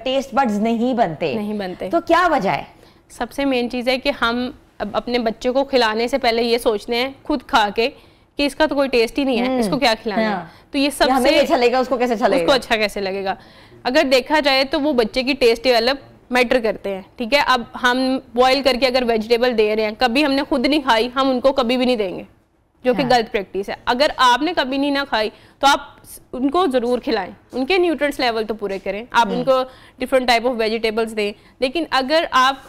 टेस्ट बड्स नहीं बनते, तो क्या वजह है? सबसे मेन चीज़ है कि हम अब अपने बच्चे को खिलाने से पहले ये सोचते हैं खुद खा के कि इसका तो कोई टेस्ट ही नहीं है, इसको क्या खिलाना है, तो ये सबसे अच्छा लगेगा, उसको कैसे अच्छा लगेगा, उसको अच्छा कैसे लगेगा। अगर देखा जाए तो वो बच्चे की टेस्ट डेवलप मैटर करते हैं, ठीक है। अब हम बॉईल करके अगर वेजिटेबल दे रहे हैं, कभी हमने खुद नहीं खाई, हम उनको कभी भी नहीं देंगे, जो कि गलत प्रैक्टिस है। अगर आपने कभी नहीं ना खाई तो आप उनको ज़रूर खिलाएं, उनके न्यूट्रिएंट्स लेवल तो पूरे करें, आप उनको डिफरेंट टाइप ऑफ वेजिटेबल्स दें। लेकिन अगर आप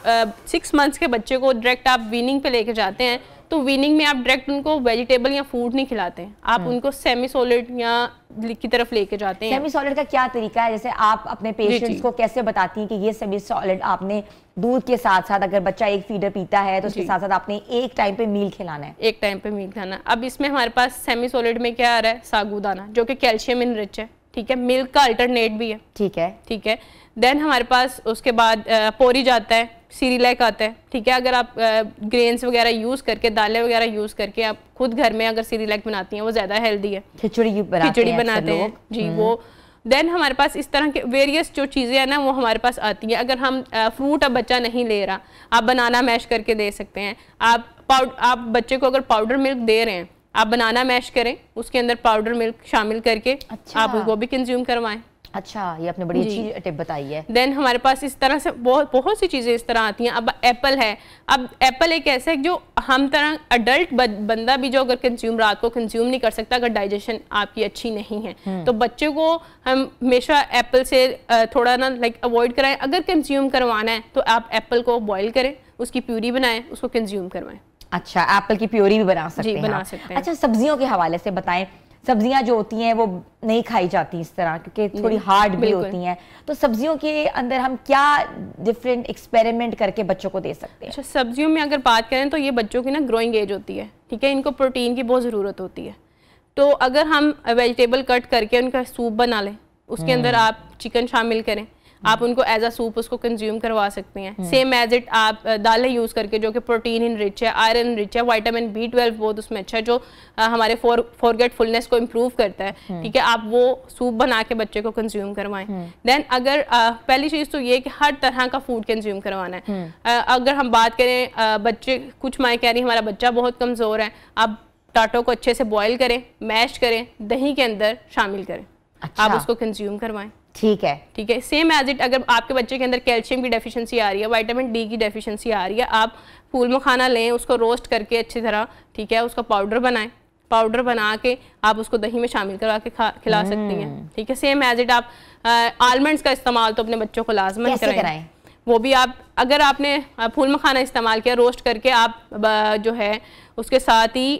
6 मंथ्स के बच्चे को डायरेक्ट आप वीनिंग पे लेके जाते हैं तो वीनिंग में आप डायरेक्ट उनको वेजिटेबल या फूड नहीं खिलाते हैं, आप उनको सेमी सॉलिड या की तरफ लेके जाते हैं। सेमी सॉलिड का क्या तरीका है? जैसे आप अपने पेशेंट्स को कैसे बताती हैं कि ये सेमी सॉलिड आपने दूध के साथ साथ, अगर बच्चा एक फीडर पीता है तो उसके साथ साथ आपने एक टाइम पे मील खिलाना है, एक टाइम पे मील खाना। अब इसमें हमारे पास सेमी सॉलिड में क्या आ रहा है, साबूदाना, जो कि कैल्शियम इनरिच है, ठीक है, मिल्क का अल्टरनेट भी है, ठीक है। देन हमारे पास उसके बाद पोरिज आता है, सीरियलैक आता है, ठीक है। अगर आप ग्रेन्स वगैरह यूज़ करके, दालें वगैरह यूज़ करके आप खुद घर में अगर सीरियलैक बनाती हैं, वो ज़्यादा हेल्दी है। खिचड़ी बनाते हैं जी, वो। देन हमारे पास इस तरह के वेरियस जो चीज़ें हैं ना वो हमारे पास आती हैं। अगर हम फ्रूट अब बच्चा नहीं ले रहा, आप बनाना मैश करके दे सकते हैं, आप आप बच्चे को अगर पाउडर मिल्क दे रहे हैं, आप बनाना मैश करें, उसके अंदर पाउडर मिल्क शामिल करके आप वो भी कंज्यूम करवाएं। अच्छा, ये आपने बड़ी अच्छी टिप बताई है। देन हमारे पास इस तरह से बहुत सी चीज़ें इस तरह आती हैं। अब एप्पल है, अब एप्पल एक ऐसा है जो हम तरह अडल्ट बंदा भी जो अगर कंज्यूम रात को कंज्यूम नहीं कर सकता अगर डाइजेशन आपकी अच्छी नहीं है, तो बच्चे को हम हमेशा एप्पल से थोड़ा ना लाइक अवॉइड कराएं। अगर कंज्यूम करवाना है तो आप एप्पल को बॉयल करें, उसकी प्यूरी बनाएं, उसको कंज्यूम करवाएं। अच्छा, एप्पल की प्योरी भी बना सकते हैं? बना सकते हैं। अच्छा, सब्जियों के हवाले से बताएं। सब्जियां जो होती हैं वो नहीं खाई जाती इस तरह, क्योंकि थोड़ी हार्ड भी होती हैं, तो सब्जियों के अंदर हम क्या डिफरेंट एक्सपेरिमेंट करके बच्चों को दे सकते हैं? अच्छा, सब्जियों में अगर बात करें तो ये बच्चों की ना ग्रोइंग एज होती है, ठीक है, इनको प्रोटीन की बहुत ज़रूरत होती है। तो अगर हम वेजिटेबल कट करके उनका सूप बना लें, उसके अंदर आप चिकन शामिल करें, आप उनको एज अ सूप उसको कंज्यूम करवा सकते हैं। सेम एज इट आप दालें यूज़ करके जो कि प्रोटीन इन रिच है, आयरन रिच है, विटामिन B12 बहुत उसमें अच्छा है जो हमारे फॉरगेटफुलनेस को इम्प्रूव करता है, ठीक है, आप वो सूप बना के बच्चे को कंज्यूम करवाएं। देन अगर पहली चीज़ तो ये कि हर तरह का फूड कंज्यूम करवाना है। अगर हम बात करें बच्चे, कुछ माएँ कह रही हमारा बच्चा बहुत कमज़ोर है, आप टाटो को अच्छे से बॉयल करें, मैश करें, दही के अंदर शामिल करें, आप उसको कंज्यूम करवाएं। ठीक है, ठीक है। सेम एज इट अगर आपके बच्चे के अंदर कैल्शियम की डेफिशिएंसी आ रही है, विटामिन D की डेफिशिएंसी आ रही है, आप फूल मखाना लें, उसको रोस्ट करके अच्छी तरह, ठीक है, उसका पाउडर बनाएं, पाउडर बना के आप उसको दही में शामिल करवा के खिला सकती हैं, ठीक है। सेम एज इट आप आलमंड्स का इस्तेमाल तो अपने बच्चों को लाजमन कराएं। वो भी आप अगर आपने फूल मखाना इस्तेमाल किया रोस्ट करके, आप जो है उसके साथ ही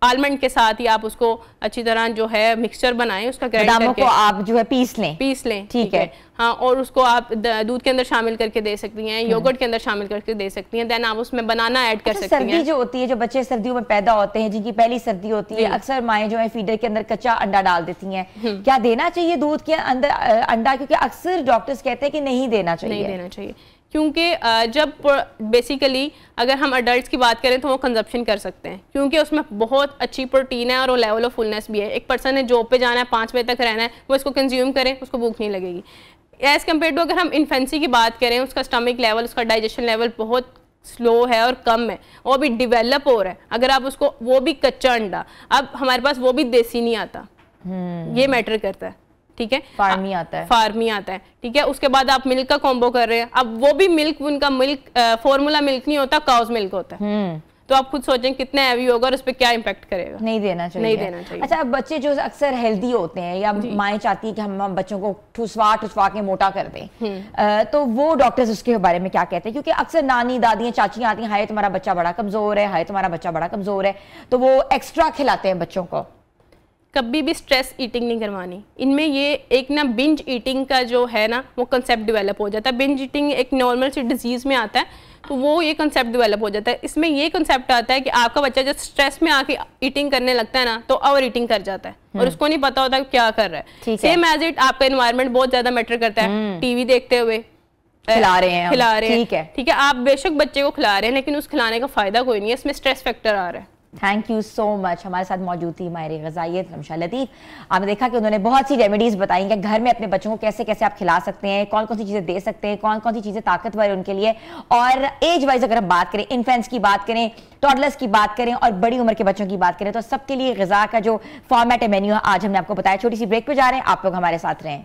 आलमंड के साथ ही आप उसको अच्छी तरह जो है मिक्सचर बनाएं, उसका ग्राइंड करके को आप जो है पीस लें, ठीक है, हाँ, और उसको आप दूध के अंदर शामिल करके दे सकती हैं, योगर्ट के अंदर शामिल करके दे सकती हैं। देन आप उसमें बनाना ऐड कर सकती हैं। सर्दी जो होती है, जो बच्चे सर्दियों में पैदा होते हैं, जिनकी पहली सर्दी होती है, अक्सर माएँ जो है फीडर के अंदर कच्चा अंडा डाल देती हैं, क्या देना चाहिए दूध के अंदर अंडा? क्योंकि अक्सर डॉक्टर्स कहते हैं कि नहीं देना चाहिए, क्योंकि जब बेसिकली अगर हम अडल्ट्स की बात करें तो वो कंजप्शन कर सकते हैं, क्योंकि उसमें बहुत अच्छी प्रोटीन है और वो लेवल ऑफ फुलनेस भी है। एक पर्सन ने जॉब पे जाना है, 5 बजे तक रहना है, वो इसको कंज्यूम करें, उसको भूख नहीं लगेगी। एज़ कम्पेयर टू अगर हम इन्फेंसी की बात करें, उसका स्टमक लेवल, उसका डाइजेशन लेवल बहुत स्लो है और कम है, और भी डिवेलप हो रहा है। अगर आप उसको, वो भी कच्चा अंडा, अब हमारे पास वो भी देसी नहीं आता, ये मैटर करता है, ठीक है, फार्मी आता है, ठीक है। उसके बाद आप मिल्क का कॉम्बो कर रहे हैं, अब वो भी मिल्क, उनका मिल्क फॉर्मूला मिल्क नहीं होता, काउज मिल्क होता है, तो आप खुद सोचें कितना हैवी होगा और उस पर क्या इम्पैक्ट करेगा। नहीं देना चाहिए। अच्छा, अब बच्चे जो अक्सर हेल्दी होते हैं या माएँ चाहती है कि हम बच्चों को ठुसवा के मोटा कर दें, तो वो डॉक्टर्स उसके बारे में क्या कहते हैं? क्योंकि अक्सर नानी दादियाँ चाचियाँ आती हैं, हाय तुम्हारा बच्चा बड़ा कमजोर है, हाय तुम्हारा बच्चा बड़ा कमजोर है, तो वो एक्स्ट्रा खिलाते हैं बच्चों को। कभी भी स्ट्रेस ईटिंग नहीं करवानी। इनमें ये एक ना बिंज ईटिंग का जो है ना वो कंसेप्ट डेवलप हो जाता है। बिंज ईटिंग एक नॉर्मल सी डिजीज़ में आता है, तो वो ये कंसेप्ट डेवलप हो जाता है। इसमें ये कंसेप्ट आता है कि आपका बच्चा जब स्ट्रेस में आके ईटिंग करने लगता है ना, तो ओवर ईटिंग कर जाता है और उसको नहीं पता होता क्या कर रहा है। सेम एज इट आपका एनवायरनमेंट बहुत ज़्यादा मैटर करता है। टीवी देखते हुए खिला रहे हैं, ठीक है, आप बेशक बच्चे को खिला रहे हैं, लेकिन उस खिलाने का फ़ायदा कोई नहीं है, इसमें स्ट्रेस फैक्टर आ रहा है। Thank you so much. हमारे साथ मौजूद थी माहिर ग़िज़ाइयत रमशा लतीफ़। आपने देखा कि उन्होंने बहुत सी रेमेडीज़ बताई कि घर में अपने बच्चों को कैसे कैसे आप खिला सकते हैं, कौन कौन सी चीज़ें दे सकते हैं, कौन कौन सी चीज़ें ताकतवर है उनके लिए। और एज वाइज अगर हम बात करें, इन्फेंट्स की बात करें, टॉडलर्स की बात करें और बड़ी उम्र के बच्चों की बात करें, तो सबके लिए ग़िज़ा का जो फॉर्मेट है, मेन्यू है, आज हमने आपको बताया। छोटी सी ब्रेक पे जा रहे हैं, आप लोग हमारे साथ रहें।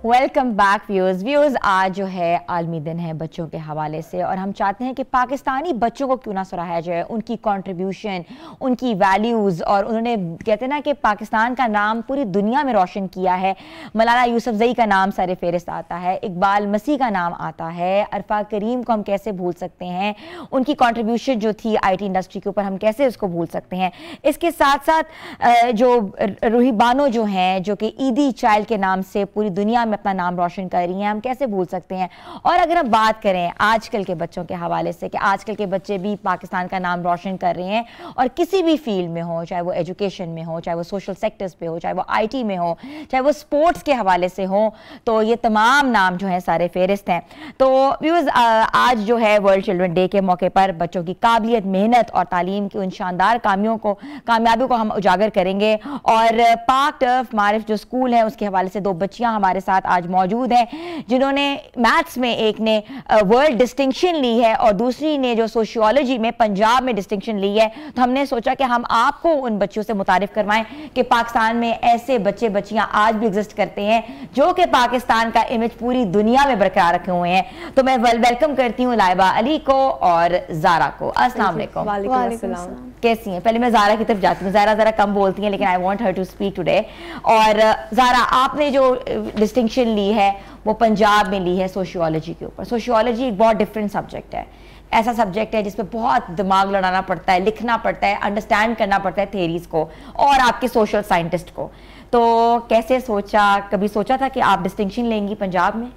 Welcome back viewers. आज जो है आलमी दिन है बच्चों के हवाले से, और हम चाहते हैं कि पाकिस्तानी बच्चों को क्यों ना सराहा जाए, उनकी कंट्रीब्यूशन, उनकी वैल्यूज़। और उन्होंने कहते हैं ना कि पाकिस्तान का नाम पूरी दुनिया में रोशन किया है। मलाला यूसुफजई का नाम सर फहरिस्त आता है, इकबाल मसीह का नाम आता है, अरफा करीम को हम कैसे भूल सकते हैं, उनकी कंट्रीब्यूशन जो थी IT इंडस्ट्री के ऊपर हम कैसे उसको भूल सकते हैं। इसके साथ साथ जो रूही बानो जो हैं, जो कि ईदी चाइल्ड के नाम से पूरी दुनिया में अपना नाम रोशन कर रही हैं, हम कैसे भूल सकते हैं। और अगर हम बात करें आजकल के बच्चों के हवाले से कि आजकल के बच्चे भी पाकिस्तान का नाम रोशन कर रहे हैं, और किसी भी फील्ड में हो, चाहे वो एजुकेशन में हो, चाहे वो सोशल सेक्टर्स पे हो, चाहे वो IT में हो, चाहे वो स्पोर्ट्स के हवाले से हो, तो ये तमाम नाम जो है सारे फेरिस्त हैं। तो व्यूअर्स, आज जो है वर्ल्ड चिल्ड्रन डे के मौके पर बच्चों की काबिलियत, मेहनत और तालीम की उन शानदार कामयाबियों को हम उजागर करेंगे। और पाक टर्फ मारिफ जो स्कूल है उसके हवाले से 2 बच्चियां हमारे साथ आज मौजूद हैं जिन्होंने मैथ्स में एक ने वर्ल्ड डिस्टिंक्शन ली है और दूसरी ने जो सोशियोलॉजी में पंजाब में डिस्टिंक्शन ली है। तो हमने सोचा कि हम आपको उन बच्चों से मुतारिफ करवाएं कि पाकिस्तान में ऐसे बच्चे बच्चियां आज भी एग्जिस्ट करते हैं जो कि पाकिस्तान का इमेज पूरी दुनिया में बरकरार रखे हुए हैं। तो मैं वेलकम करती हूँ लाइबा अली को और ज़ारा को। अस्सलाम वालेकुम। कैसी हैं? पहले मैं ज़ारा की तरफ जाती हूँ। ज़ारा ज़रा कम बोलती हैं लेकिन I want her to speak today. और ज़ारा, आपने जो डिस्टिंक्शन ली है वो पंजाब में ली है सोशियोलॉजी के ऊपर। सोशियोलॉजी एक बहुत डिफरेंट सब्जेक्ट है, ऐसा सब्जेक्ट है जिसमें बहुत दिमाग लड़ाना पड़ता है, लिखना पड़ता है, अंडरस्टैंड करना पड़ता है थेरीज को और आपके सोशल साइंटिस्ट को। तो कैसे सोचा, कभी सोचा था कि आप डिस्टिंक्शन लेंगी पंजाब में?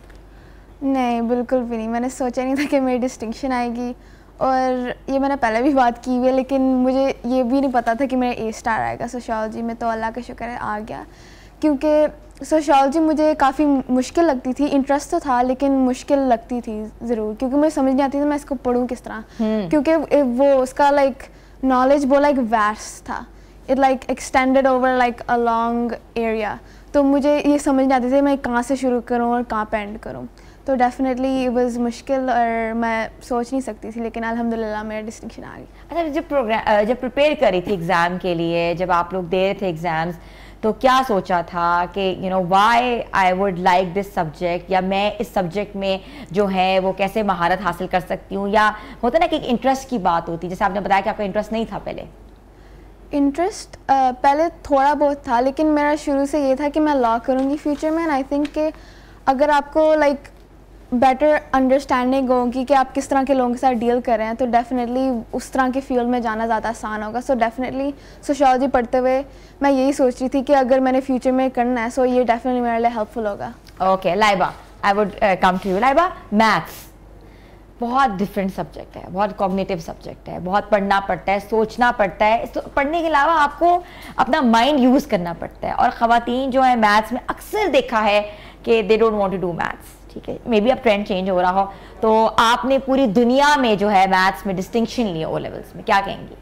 नहीं, बिल्कुल भी नहीं। मैंने सोचा नहीं था कि मेरी डिस्टिंक्शन आएगी और ये मैंने पहले भी बात की हुई है, लेकिन मुझे ये भी नहीं पता था कि मेरा A स्टार आएगा सोशियोलॉजी में। तो अल्लाह का शुक्र है आ गया, क्योंकि सोशियोलॉजी मुझे काफ़ी मुश्किल लगती थी। इंटरेस्ट तो था लेकिन मुश्किल लगती थी ज़रूर, क्योंकि मुझे समझ नहीं आती थी मैं इसको पढ़ूँ किस तरह, क्योंकि वो उसका लाइक नॉलेज वो लाइक वैस्ट था। It like extended over like a long area. तो मुझे ये समझ नहीं आती थी मैं कहाँ से शुरू करूँ और कहाँ पे एंड करूँ। तो डेफिनेटली इट वाज मुश्किल और मैं सोच नहीं सकती थी, लेकिन अल्हम्दुलिल्लाह मेरा डिस्टिंक्शन आ गई। अच्छा, जब प्रिपेयर करी थी एग्ज़ाम के लिए, जब आप लोग दे रहे थे एग्ज़ाम्स, तो क्या सोचा था कि you know why I would like this subject, या मैं इस सब्जेक्ट में जो है वो कैसे महारत हासिल कर सकती हूँ? या होता ना कि एक इंटरेस्ट की बात होती है, जैसे आपने बताया कि आपका इंटरेस्ट नहीं था पहले। इंटरेस्ट पहले थोड़ा बहुत था, लेकिन मेरा शुरू से ये था कि मैं लॉ करूँगी फ्यूचर में। एंड आई थिंक कि अगर आपको लाइक बेटर अंडरस्टैंडिंग होगी कि आप किस तरह के लोगों के साथ डील कर रहे हैं, तो डेफिनेटली उस तरह के फील्ड में जाना ज़्यादा आसान होगा। सो डेफिनेटली सोशियोलॉजी पढ़ते हुए मैं यही सोच रही थी कि अगर मैंने फ्यूचर में करना है, सो ये डेफिनेटली मेरे लिए हेल्पफुल होगा। Okay Laiba, I would come to you. Laiba, maths बहुत डिफरेंट सब्जेक्ट है, बहुत कॉग्निटिव सब्जेक्ट है, बहुत पढ़ना पड़ता है, सोचना पड़ता है। पढ़ने के अलावा आपको अपना माइंड यूज़ करना पड़ता है, और ख़वातीन जो है मैथ्स में अक्सर देखा है कि they don't want to do maths. ठीक है, मे बी अब ट्रेंड चेंज हो रहा हो। तो आपने पूरी दुनिया में जो है मैथ्स में डिस्टिंक्शन लिया ओ लेवल्स में, क्या कहेंगी?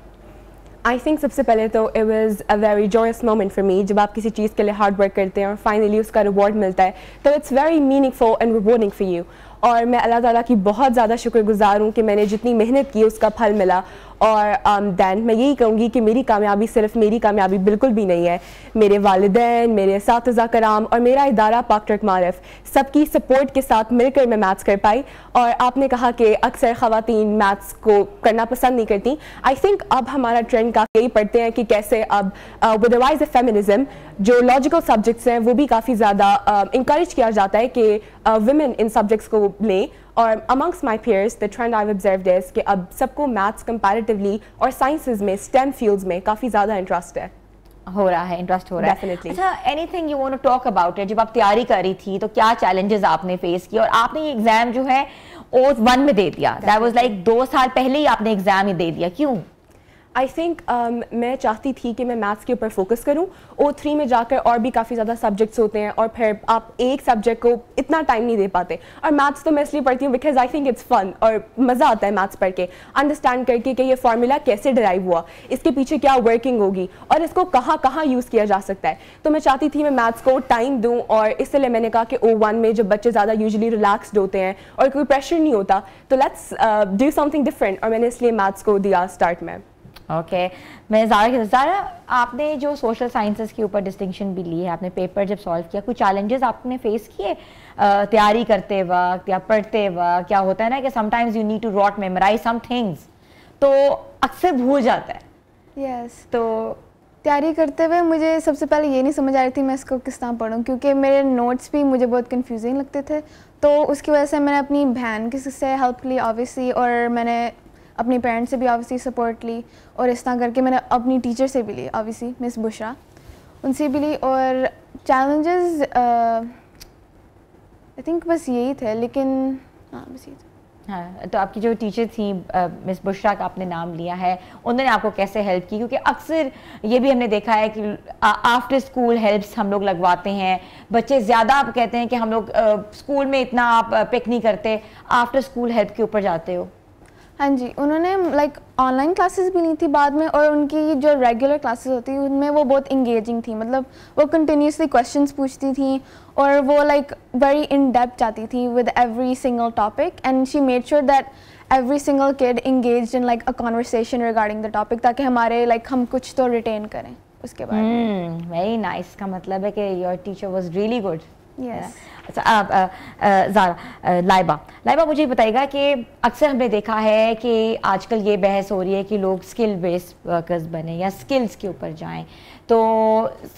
आई थिंक सबसे पहले तो it was a very joyous moment for me. जब आप किसी चीज़ के लिए हार्ड वर्क करते हैं और फाइनली उसका रिवॉर्ड मिलता है, तो it's very meaningful and rewarding for you. और मैं अल्लाह ताला की बहुत ज़्यादा शुक्रगुजार हूँ कि मैंने जितनी मेहनत की उसका फल मिला। और दैन मैं यही कहूँगी कि मेरी कामयाबी सिर्फ मेरी कामयाबी बिल्कुल भी नहीं है। मेरे वालिदैन, मेरे असातिज़ा कराम और मेरा इदारा पाक टर्क मारिफ सबकी सपोर्ट के साथ मिलकर मैं मैथ्स कर पाई। और आपने कहा कि अक्सर ख़वातीन मैथ्स को करना पसंद नहीं करती। आई थिंक अब हमारा ट्रेंड काफ़ी यही पढ़ते हैं कि कैसे अब with the rise of feminism जो लॉजिकल सब्जेक्ट्स हैं वो भी काफ़ी ज़्यादा इंकरेज किया जाता है कि वुमेन इन सब्जेक्ट्स को लें। और amongst my peers the trend I've observed is कि अब सबको मैथ्स कंपैरेटिवली और साइंसेज में स्टेम फील्ड्स में काफ़ी ज़्यादा इंटरेस्ट है, हो रहा है, इंटरेस्ट हो रहा है। Definitely. अच्छा, anything you want to talk about it? जब आप तैयारी करी थी तो क्या चैलेंजेस आपने फेस किए, और आपने ये एग्जाम जो है O1 में दे दिया, दैट वाज लाइक 2 साल पहले ही आपने एग्जाम ही दे दिया, क्यों? आई थिंक मैं चाहती थी कि मैं मैथ्स के ऊपर फोकस करूं। O3 में जाकर और भी काफ़ी ज़्यादा सब्जेक्ट्स होते हैं और फिर आप एक सब्जेक्ट को इतना टाइम नहीं दे पाते। और मैथ्स तो मैं इसलिए पढ़ती हूँ because I think it's fun और मज़ा आता है मैथ्स पढ़ के, अंडरस्टैंड करके कि ये फार्मूला कैसे डिराइव हुआ, इसके पीछे क्या वर्किंग होगी और इसको कहाँ कहाँ यूज़ किया जा सकता है। तो मैं चाहती थी मैं मैथ्स को टाइम दूँ, और इसलिए मैंने कहा कि O1 में जब बच्चे ज़्यादा यूजली रिलैक्सड होते हैं और कोई प्रेशर नहीं होता, तो लेट्स डू समथिंग डिफरेंट, और मैंने इसलिए मैथ्स को दिया स्टार्ट में। ओके, मैं ज़ारा, आपने जो सोशल साइंसेस के ऊपर डिस्टिंक्शन भी ली है, आपने पेपर जब सॉल्व किया, कुछ चैलेंजेस आपने फेस किए तैयारी करते वक्त या पढ़ते वक्त? क्या होता है ना कि sometimes you need to rote memorise some things, तो अक्सर भूल जाता है। यस, तो तैयारी करते हुए मुझे सबसे पहले ये नहीं समझ आ रही थी मैं इसको किस तरह पढ़ूँ, क्योंकि मेरे नोट्स भी मुझे बहुत कंफ्यूजिंग लगते थे। तो उसकी वजह से मैंने अपनी बहन से हेल्प ली ऑब्वियसली, और मैंने अपने पेरेंट्स से भी ऑब्वियसली सपोर्ट ली, और इस तरह करके मैंने अपनी टीचर से भी ली ऑब्वियसली, मिस बुशरा, उनसे भी ली। और चैलेंजेस आई थिंक बस यही थे, लेकिन हाँ बस यही था। हाँ, तो आपकी जो टीचर थी मिस बुशरा का आपने नाम लिया है, उन्होंने आपको कैसे हेल्प की? क्योंकि अक्सर ये भी हमने देखा है कि आफ्टर स्कूल हेल्प्स हम लोग लगवाते हैं, बच्चे ज़्यादा आप कहते हैं कि हम लोग स्कूल में इतना आप पिक नहीं करते, आफ्टर स्कूल हेल्प के ऊपर जाते हो। हाँ जी, उन्होंने लाइक ऑनलाइन क्लासेस भी ली थी बाद में, और उनकी जो रेगुलर क्लासेस होती उनमें वो बहुत इंगेजिंग थी, मतलब वो कंटिन्यूसली क्वेश्चंस पूछती थी और वो लाइक वेरी इन डेप्थ जाती थी with every single topic, and she made sure that every single kid engaged in like a conversation regarding the topic, ताकि हमारे लाइक हम कुछ तो रिटेन करें उसके बारे में। वेरी नाइस, का मतलब है कि your teacher was really good. Yes. अच्छा, ज़ारा, लाइबा मुझे बताइएगा कि अक्सर हमने देखा है कि आजकल ये बहस हो रही है कि लोग स्किल बेस्ड वर्कर्स बने या स्किल्स के ऊपर जाएं, तो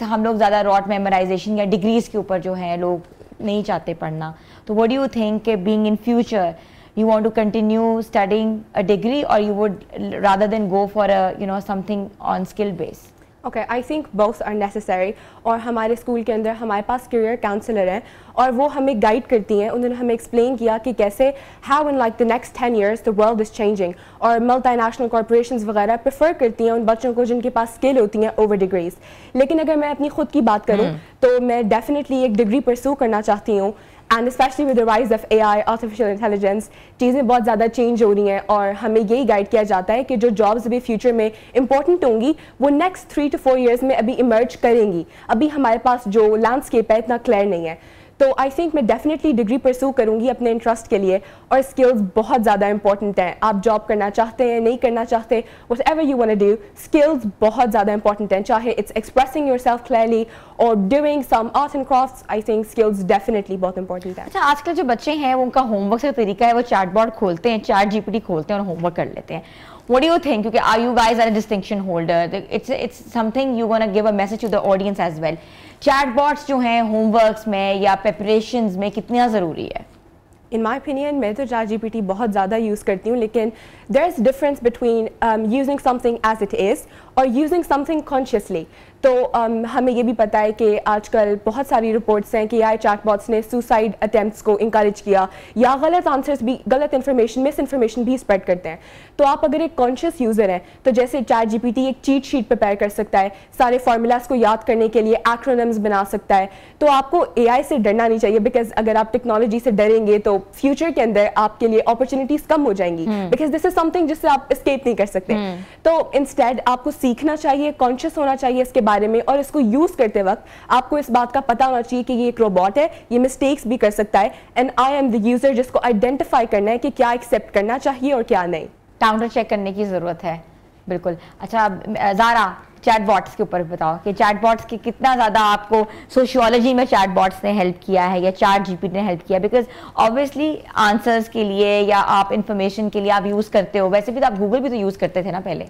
हम लोग ज़्यादा रॉट मेमोराइजेशन या डिग्रीज के ऊपर जो है लोग नहीं चाहते पढ़ना। तो व्हाट डू यू थिंक कि being in future you want to continue studying a degree, or you would rather than go for a something on skill base? Okay, I think both are necessary. और हमारे school के अंदर हमारे पास career counsellor हैं और वो हमें guide करती हैं। उन्होंने हमें एक्सप्लेन किया कि कैसे how in like the next 10 years the world is changing, और मल्टीनेशनल कॉर्पोरेशंस वगैरह प्रेफर करती हैं उन बच्चों को जिनके पास स्किल होती हैं ओवर डिग्रीज। लेकिन अगर मैं अपनी खुद की बात करूँ तो मैं डेफिनेटली एक डिग्री परस्यू करना चाहती हूँ, and specially with the rise of AI, artificial intelligence, चीज़ें बहुत ज़्यादा चेंज हो रही हैं और हमें यही गाइड किया जाता है कि जो जॉब्स अभी फ्यूचर में इंपॉर्टेंट होंगी वो नेक्स्ट 3 to 4 years में अभी इमर्ज करेंगी। अभी हमारे पास जो लैंडस्केप है इतना क्लियर नहीं है, तो आई थिंक मैं डेफिनेटली डिग्री परस्यू करूँगी अपने इंटरेस्ट के लिए, और स्किल्स बहुत ज़्यादा इंपॉर्टेंट हैं। आप जॉब करना चाहते हैं नहीं करना चाहते, whatever you want to do, skills बहुत ज़्यादा इंपॉर्टेंट हैं, चाहे इट्स एक्सप्रेसिंग योरसेल्फ क्लियरली और doing some art and crafts. I think skills definitely बहुत इंपॉर्टेंट है। अच्छा, आजकल जो बच्चे हैं वो उनका होमवर्क का तरीका है वो चैटबॉट खोलते हैं, ChatGPT खोलते हैं और होमवर्क कर लेते हैं। What do you think? Because are you guys are a distinction holder? It's something you wanna give a message to the audience as well. Chatbots जो हैं homeworks में या preparations में कितना ज़रूरी है? In my opinion, मैं तो ChatGPT बहुत ज़्यादा यूज़ करती हूँ, लेकिन there is difference between using something as it is और using something consciously. तो हमें ये भी पता है कि आजकल बहुत सारी रिपोर्ट्स हैं कि AI चैटबॉट्स ने सुसाइड अटेम्प्ट्स को इंकरेज किया या गलत आंसर्स भी, गलत इन्फॉर्मेशन, मिस इन्फॉर्मेशन भी स्प्रेड करते हैं। तो आप अगर एक कॉन्शियस यूज़र हैं तो जैसे ChatGPT एक चीट शीट प्रिपेयर कर सकता है, सारे फार्मूलाज को याद करने के लिए एक्रोनिम्स बना सकता है। तो आपको AI से डरना नहीं चाहिए, बिकॉज अगर आप टेक्नोलॉजी से डरेंगे तो फ्यूचर के अंदर आपके लिए अपॉर्चुनिटीज कम हो जाएंगी, बिकॉज दिस इज समथिंग जिससे आप एस्केप नहीं कर सकते। तो इंस्टेड आपको सीखना चाहिए, कॉन्शियस होना चाहिए इसके बारे में, और इसको यूज करते वक्त आपको इस बात का पता होना चाहिए कि ये एक रोबोट है, ये मिस्टेक्स भी कर सकता है, and I am the user जिसको आइडेंटिफाई करना है कि क्या एक्सेप्ट करना चाहिए और क्या नहीं। काउंटर चेक करने की ज़रूरत है, बिल्कुल। अच्छा ज़ारा, चैटबॉट्स के ऊपर बताओ कि चैटबॉट्स की कितना ज़्यादा आपको सोशियोलॉजी में चैटबॉट्स ने हेल्प किया है या ChatGPT ने हेल्प किया? बिकॉज ऑब्वियसली आंसर्स के लिए या आप इंफॉर्मेशन के लिए आप यूज़ करते हो, वैसे भी तो आप गूगल भी तो यूज़ करते थे ना पहले।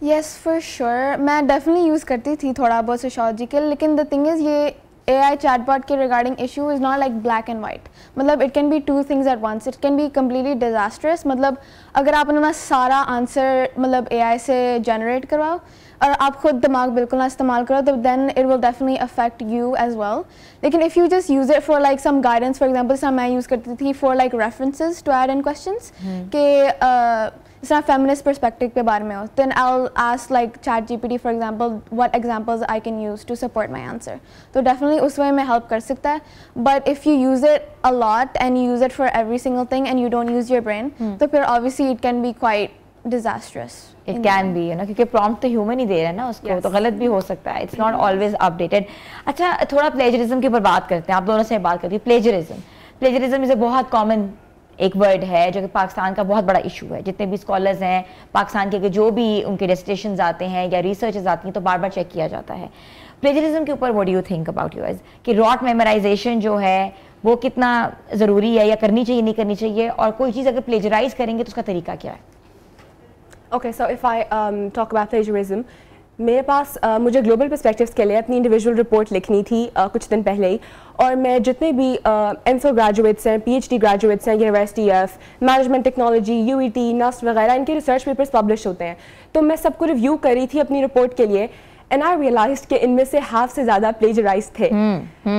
यस फॉर श्योर, मैं डेफिनेटली यूज़ करती थी थोड़ा बहुत सोशियोलॉजिकल, लेकिन द थिंग इज़ ये AI chatbot के regarding issue is not like black and white, मतलब it can be two things at once, it can be completely disastrous. मतलब अगर आप अपना सारा आंसर मतलब AI से जनरेट करवाओ और आप खुद दिमाग बिल्कुल ना इस्तेमाल करो, तो then it will definitely affect you as well. लेकिन if you just use it for like some guidance, for example जैसा मैं यूज़ करती थी for like references to add in questions के जिस तरह फेमिनिस्ट परस्पेक्टिव के बारे में हो, then I'll ask like ChatGPT for example what examples I can use to support my answer. तो definitely उस way में help कर सकता है, but if you use it a lot and you use it for every single thing and you don't use your brain, तो फिर obviously it can be quite disastrous. It can be, you know, क्योंकि prompt तो human ही दे रहा है ना उसको, तो गलत भी हो सकता है, it's not always updated. अच्छा, थोड़ा प्लेजरिज्म के ऊपर बात करते हैं, आप दोनों से बात करती हूँ। प्लेजरिज्म इज़ बहुत कॉमन एक वर्ड है जो कि पाकिस्तान का बहुत बड़ा इशू है। जितने भी स्कॉलर्स हैं पाकिस्तान के जो भी उनके डेस्टिनेशंस आते हैं या रिसर्चेस आती हैं तो बार बार चेक किया जाता है। प्लेजरिज्म के ऊपर what do you think about yours कि रॉट मेमोराइजेशन जो है वो कितना ज़रूरी है या करनी चाहिए नहीं करनी चाहिए, और कोई चीज़ अगर प्लेजराइज करेंगे तो उसका तरीका क्या है? Okay, so if I talk about plagiarism, मेरे पास मुझे ग्लोबल पर्सपेक्टिव्स के लिए अपनी इंडिविजुअल रिपोर्ट लिखनी थी कुछ दिन पहले ही, और मैं जितने भी एमफिल ग्रेजुएट्स हैं, PhD ग्रेजुएट्स हैं, university of management technology, UET, NUST वगैरह, इनके रिसर्च पेपर्स पब्लिश होते हैं, तो मैं सबको रिव्यू करी थी अपनी रिपोर्ट के लिए, एंड आई रियलाइज्ड कि इनमें से हाफ से ज़्यादा प्लेजराइज थे।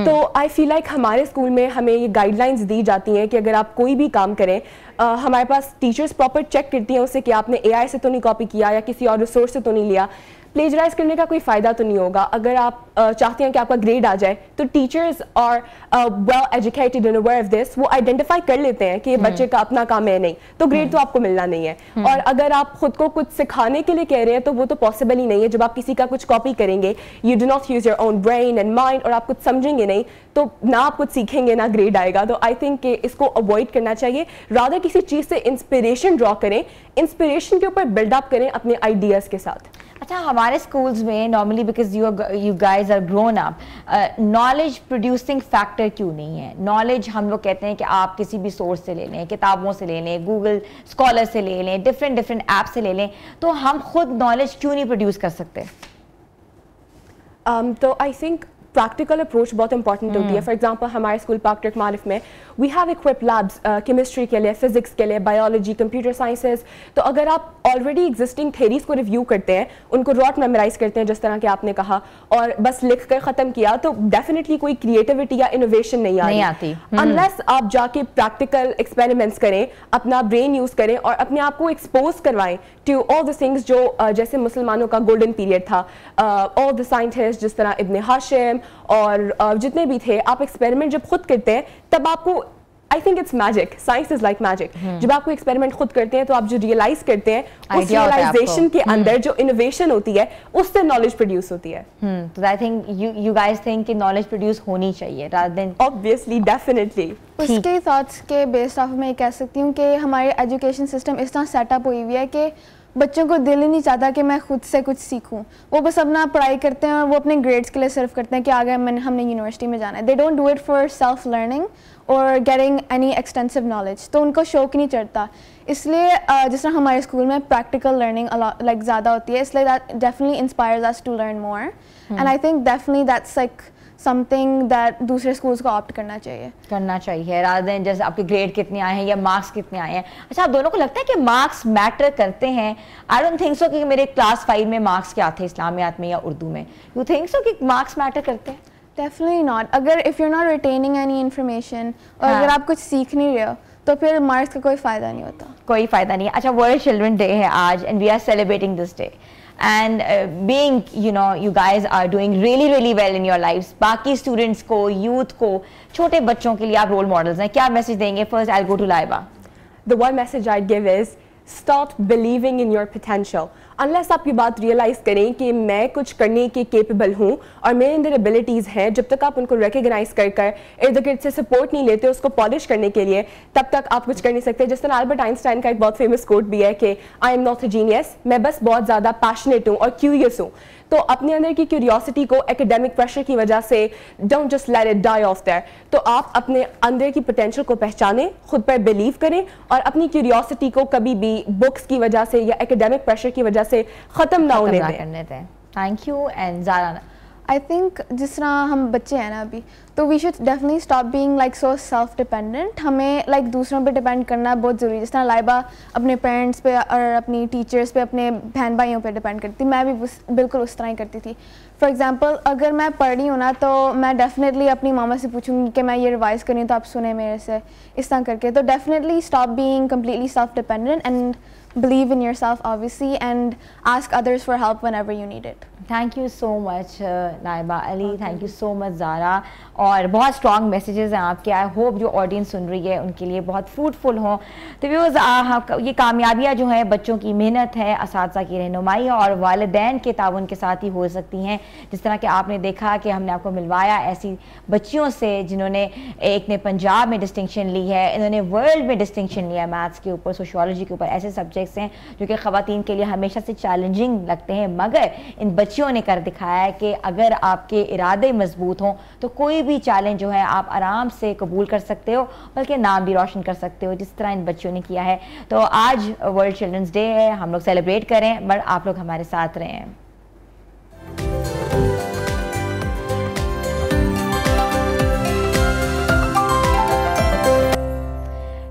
तो आई फील लाइक हमारे स्कूल में हमें ये गाइडलाइंस दी जाती हैं कि अगर आप कोई भी काम करें, हमारे पास टीचर्स प्रॉपर चेक करती हैं उससे कि आपने AI से तो नहीं कॉपी किया या किसी और रिसोर्स से तो नहीं लिया, प्लेजराइज करने का कोई फ़ायदा तो नहीं होगा। अगर आप चाहते हैं कि आपका ग्रेड आ जाए तो टीचर्स और well educated and aware of this, वो आइडेंटिफाई कर लेते हैं कि ये बच्चे का अपना काम है नहीं, तो ग्रेड तो आपको मिलना नहीं है। और अगर आप खुद को कुछ सिखाने के लिए कह रहे हैं तो वो तो पॉसिबल ही नहीं है। जब आप किसी का कुछ कॉपी करेंगे, you do not use your own brain and mind, और आप कुछ समझेंगे नहीं, तो ना आप कुछ सीखेंगे ना ग्रेड आएगा। तो आई थिंक कि इसको अवॉइड करना चाहिए। रादर किसी चीज़ से इंस्पिरेशन ड्रॉ करें, इंस्पिरेशन के ऊपर बिल्डअप करें अपने आइडियाज़ के साथ। अच्छा, हमारे स्कूल्स में normally because you guys are grown up, knowledge producing factor क्यों नहीं है? नॉलेज हम लोग कहते हैं कि आप किसी भी सोर्स से ले लें, किताबों से ले लें, गूगल स्कॉलर से ले लें, डिफरेंट ऐप से ले लें, तो हम खुद नॉलेज क्यों नहीं प्रोड्यूस कर सकते? तो आई थिंक प्रैक्टिकल अप्रोच बहुत इंपॉर्टेंट होती है। फॉर एग्जांपल हमारे स्कूल पार्क ट्रिक मारिफ में we have equip labs chemistry के लिए, फिजिक्स के लिए, बायोलॉजी, कंप्यूटर साइंसेस। तो अगर आप ऑलरेडी एग्जिस्टिंग थेरीज को रिव्यू करते हैं, उनको रॉट मेमोराइज करते हैं जिस तरह के आपने कहा, और बस लिख कर ख़त्म किया, तो डेफिनेटली कोई क्रिएटिविटी या इनोवेशन नहीं आती अनलेस आप जाके प्रैक्टिकल एक्सपेरिमेंट्स करें, अपना ब्रेन यूज़ करें और अपने आप को एक्सपोज करवाएं टू ऑल द थिंग्स जो जैसे मुसलमानों का गोल्डन पीरियड था, ऑल द साइंटिस्ट जिस तरह इब्ने हाशिम और जितने भी थे, आप एक्सपेरिमेंट जब खुद करते हैं तब आपको, आई think it's magic, science is like magic. जब आपको एक्सपेरिमेंट खुद करते हैं तो आप जो रियलाइज करते हैं, उस रियलाइजेशन के अंदर जो इनोवेशन होती है उससे नॉलेज प्रोड्यूस होती है। तो I think you guys think कि नॉलेज प्रोड्यूस होनी चाहिए रादर देन, ऑब्वियसली, डेफिनेटली। उसके थॉट्स के बेस्ड ऑफ मैं कह सकती हूँ कि हमारी एजुकेशन सिस्टम इस तरह सेटअप हुई हुई है कि बच्चों को दिल ही नहीं चाहता कि मैं खुद से कुछ सीखूं। वो बस अपना पढ़ाई करते हैं और वो अपने ग्रेड्स के लिए सिर्फ करते हैं कि आगे हमने यूनिवर्सिटी में जाना है। They don't do it for self learning और गेटिंग एनी एक्सटेंसिव नॉलेज, तो उनको शौक नहीं चढ़ता। इसलिए जिस तरह हमारे स्कूल में प्रैक्टिकल लर्निंग लाइक ज़्यादा होती है, इसलिए that definitely inspires us to learn more, and I think definitely that's like something that दूसरे स्कूल्स को ऑप्ट करना चाहिए रादर देन जैसे आपके ग्रेड कितने आए हैं या मार्क्स कितने आए हैं। अच्छा, आप दोनों को लगता है कि मार्क्स मैटर करते हैं? आई डोंट थिंक सो कि मेरे क्लास 5 में मार्क्स क्या थे इस्लामियात में या उर्दू में। यू थिंक सो कि मार्क्स मैटर करते हैं? Definitely not. अगर if you are not retaining any information और अगर आप कुछ सीख नहीं रहे हो तो फिर मार्क्स का कोई फ़ायदा नहीं होता। कोई फ़ायदा नहीं है। अच्छा, वर्ल्ड चिल्ड्रन डे है आज and we are celebrating this day and being you guys are doing really well in your lives, बाकी स्टूडेंट्स को, यूथ को, छोटे बच्चों के लिए आप रोल मॉडल्स हैं, क्या मैसेज देंगे? First I will go to Laiba. The one message I'd give is stop believing in your potential. Unless आप ये बात रियलाइज़ करें कि मैं कुछ करने के केपेबल हूँ और मेरे अंदर एबिलिटीज़ हैं, जब तक आप उनको रिकग्नाइज कर कर इर्द गिर्द से सपोर्ट नहीं लेते उसको पॉलिश करने के लिए, तब तक आप कुछ कर नहीं सकते। जिस तरह अल्बर्ट आइंस्टाइन का एक बहुत फेमस कोट भी है कि I am not a genius, मैं बस बहुत ज़्यादा पैशनेट हूँ और क्यूरियस हूँ। तो अपने अंदर की क्यूरियोसिटी को एकेडमिक प्रेशर की वजह से don't just let it die off there. तो आप अपने अंदर की पोटेंशियल को पहचानें, खुद पर बिलीव करें और अपनी क्यूरियोसिटी को कभी भी बुक्स की वजह से या एकेडमिक प्रेशर की वजह से ख़त्म ना होने दें। Thank you. And Zara, I think जिस तरह हम बच्चे हैं ना अभी, तो we should definitely stop being like so self dependent. हमें लाइक दूसरों पे डिपेंड करना बहुत ज़रूरी है। जिस तरह लाइबा अपने पेरेंट्स पे और अपनी टीचर्स पे, अपने बहन भाइयों पे डिपेंड करती, मैं भी बिल्कुल उस तरह ही करती थी। फॉर एग्जांपल अगर मैं पढ़ रही हूँ ना, तो मैं डेफिनेटली अपनी मामा से पूछूंगी कि मैं ये रिवाइज़ करूँ तो आप सुने मेरे से, इस तरह करके। तो definitely stop being completely self dependent and believe in yourself obviously and ask others for help whenever you need it. Thank you so much Laiba Ali, thank you so much Zara. और बहुत स्ट्रॉन्ग मैसेजेस हैं आपके। आई होप जो audience सुन रही है उनके लिए बहुत फ्रूटफुल हों। तो व्यूअर्स, ये कामयाबियाँ जो हैं बच्चों की मेहनत है, असातिज़ा की रहनुमाई और वालिदैन के ताउन के साथ ही हो सकती हैं। जिस तरह कि आपने देखा कि हमने आपको मिलवाया ऐसी बच्चियों से जिन्होंने, एक ने पंजाब में डिस्टिंक्शन ली है, इन्होंने वर्ल्ड में डिस्टिंक्शन लिया मैथ्स के ऊपर, सोशियोलॉजी के ऊपर, ऐसे सब्जेक्ट्स हैं जो कि ख़वातीन के लिए हमेशा से चैलेंजिंग लगते हैं, मगर इन बच्चियों ने कर दिखाया है कि अगर आपके इरादे मजबूत हों तो कोई भी चैलेंज जो है आप आराम से कबूल कर सकते हो, बल्कि नाम भी रोशन कर सकते हो, जिस तरह इन बच्चों ने किया है। तो आज वर्ल्ड चिल्ड्रंस डे है, हम लोग सेलिब्रेट करें, बट आप लोग हमारे साथ रहें।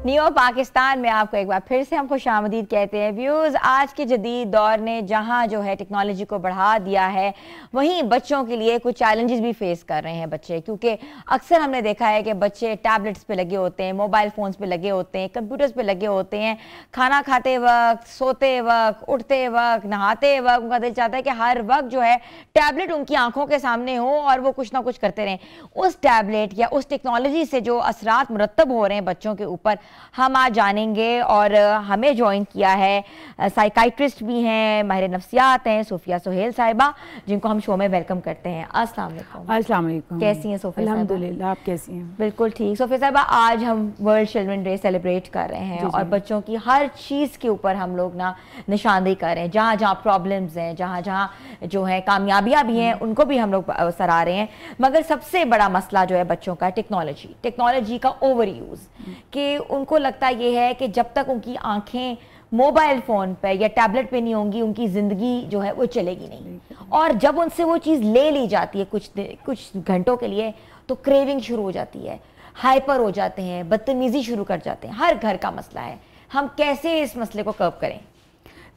नियो पाकिस्तान में आपको एक बार फिर से हम खुशामदीद कहते हैं। व्यूज़, आज के जदीद दौर ने जहां जो है टेक्नोलॉजी को बढ़ा दिया है, वहीं बच्चों के लिए कुछ चैलेंजेस भी फेस कर रहे हैं बच्चे, क्योंकि अक्सर हमने देखा है कि बच्चे टैबलेट्स पे लगे होते हैं, मोबाइल फ़ोन्स पे लगे होते हैं, कंप्यूटर्स पे लगे होते हैं। खाना खाते वक्त, सोते वक्त, उठते वक्त, नहाते वक्त उनका दिल चाहता है कि हर वक्त जो है टैबलेट उनकी आंखों के सामने हो और वो कुछ ना कुछ करते रहें। उस टैबलेट या उस टेक्नोलॉजी से जो असरात मुरतब हो रहे हैं बच्चों के ऊपर, हम आज जानेंगे। और हमें ज्वाइन किया है साइकाइट्रिस्ट भी हैं, माहिर नफ्सियात हैं, सोफिया सुहेल साहिबा, जिनको हम शो में वेलकम करते हैं। अस्सलाम वालेकुम। अस्सलाम वालेकुम। कैसी हैं सोफिया साहिबा? अल्हम्दुलिल्लाह, आप कैसी हैं? बिल्कुल ठीक। सोफिया साहिबा, आज हम वर्ल्ड चिल्ड्रन डे सेलिब्रेट कर रहे हैं और बच्चों की हर चीज़ के ऊपर हम लोग ना निशानदेही कर रहे हैं। जहाँ जहाँ प्रॉब्लम्स हैं, जहाँ जहाँ जो है कामयाबियाँ भी हैं, उनको भी हम लोग सराह रहे हैं। मगर सबसे बड़ा मसला जो है बच्चों का टेक्नोलॉजी का ओवर यूज़, कि उनको लगता ये है कि जब तक उनकी आंखें मोबाइल फ़ोन पे या टैबलेट पे नहीं होंगी, उनकी ज़िंदगी जो है वो चलेगी नहीं। और जब उनसे वो चीज़ ले ली जाती है कुछ घंटों के लिए, तो क्रेविंग शुरू हो जाती है, हाइपर हो जाते हैं, बदतमीज़ी शुरू कर जाते हैं। हर घर का मसला है। हम कैसे इस मसले को कर्व करें?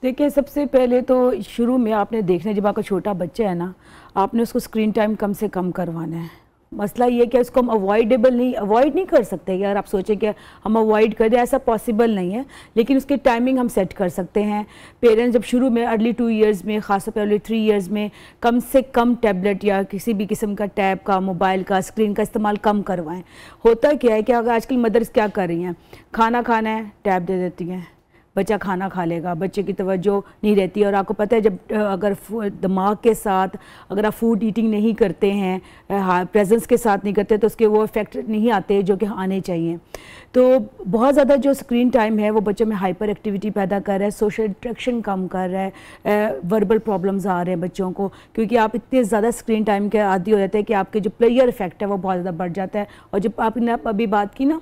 देखिए, सबसे पहले तो शुरू में आपने देखना, जब आपका छोटा बच्चा है ना, आपने उसको स्क्रीन टाइम कम से कम करवाना है। मसला ये कि उसको हम अवॉइड नहीं कर सकते। अगर आप सोचें कि हम अवॉइड कर दें, ऐसा पॉसिबल नहीं है, लेकिन उसकी टाइमिंग हम सेट कर सकते हैं। पेरेंट्स जब शुरू में अर्ली 2 इयर्स में, ख़ासतौर पर अर्ली 3 इयर्स में, कम से कम टैबलेट या किसी भी किस्म का टैब का, मोबाइल का, स्क्रीन का इस्तेमाल कम करवाएं। होता क्या है कि अगर आजकल मदर्स क्या कर रही हैं, खाना खाना है, टैब दे देती हैं, बच्चा खाना खा लेगा, बच्चे की तवज्जो नहीं रहती है। और आपको पता है, जब अगर दिमाग के साथ अगर आप फूड ईटिंग नहीं करते हैं, प्रेजेंस के साथ नहीं करते, तो उसके वो इफ़ेक्ट नहीं आते जो कि आने चाहिए। तो बहुत ज़्यादा जो स्क्रीन टाइम है वो बच्चों में हाइपर एक्टिविटी पैदा कर रहा है, सोशल इंटरेक्शन कम कर रहा है, वर्बल प्रॉब्लम्स आ रहे हैं बच्चों को, क्योंकि आप इतने ज़्यादा स्क्रीन टाइम के आदी हो जाते हैं कि आपके जो प्लेयर इफेक्ट है वो बहुत ज़्यादा बढ़ जाता है। और जब आपने अभी बात की ना,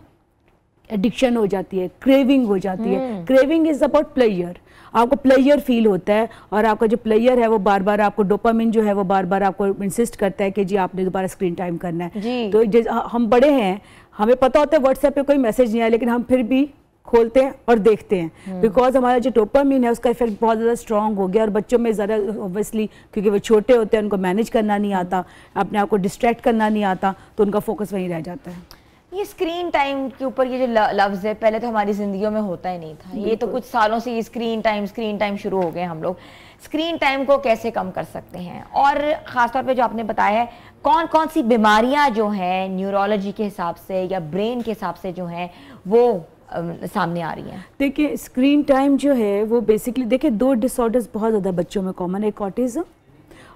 एडिक्शन हो जाती है, क्रेविंग हो जाती है। Craving is about player. आपको प्लेयर फील होता है और आपका जो प्लेयर है वो बार बार आपको डोपामिन जो है वो बार बार आपको इंसिस्ट करता है कि जी आपने दोबारा स्क्रीन टाइम करना है। तो हम बड़े हैं, हमें पता होता है व्हाट्सएप पे कोई मैसेज नहीं आया, लेकिन हम फिर भी खोलते हैं और देखते हैं, बिकॉज हमारा जो डोपामिन है उसका इफेक्ट बहुत ज़्यादा स्ट्रॉन्ग हो गया। और बच्चों में ज़्यादा ऑब्वियसली, क्योंकि वो छोटे होते हैं, उनको मैनेज करना नहीं आता, अपने आप को डिस्ट्रैक्ट करना नहीं आता, तो उनका फोकस वहीं रह जाता है। ये स्क्रीन टाइम के ऊपर ये जो लफ्ज़ है, पहले तो हमारी ज़िंदगियों में होता ही नहीं था। ये तो कुछ सालों से ये स्क्रीन टाइम शुरू हो गए। हम लोग स्क्रीन टाइम को कैसे कम कर सकते हैं? और ख़ासतौर पे जो आपने बताया है, कौन कौन सी बीमारियां जो हैं न्यूरोलॉजी के हिसाब से या ब्रेन के हिसाब से जो हैं वो सामने आ रही हैं? देखिए, स्क्रीन टाइम जो है वो बेसिकली, देखिए 2 डिसऑर्डर्स बहुत ज़्यादा बच्चों में कॉमन है, एक ऑटिज़म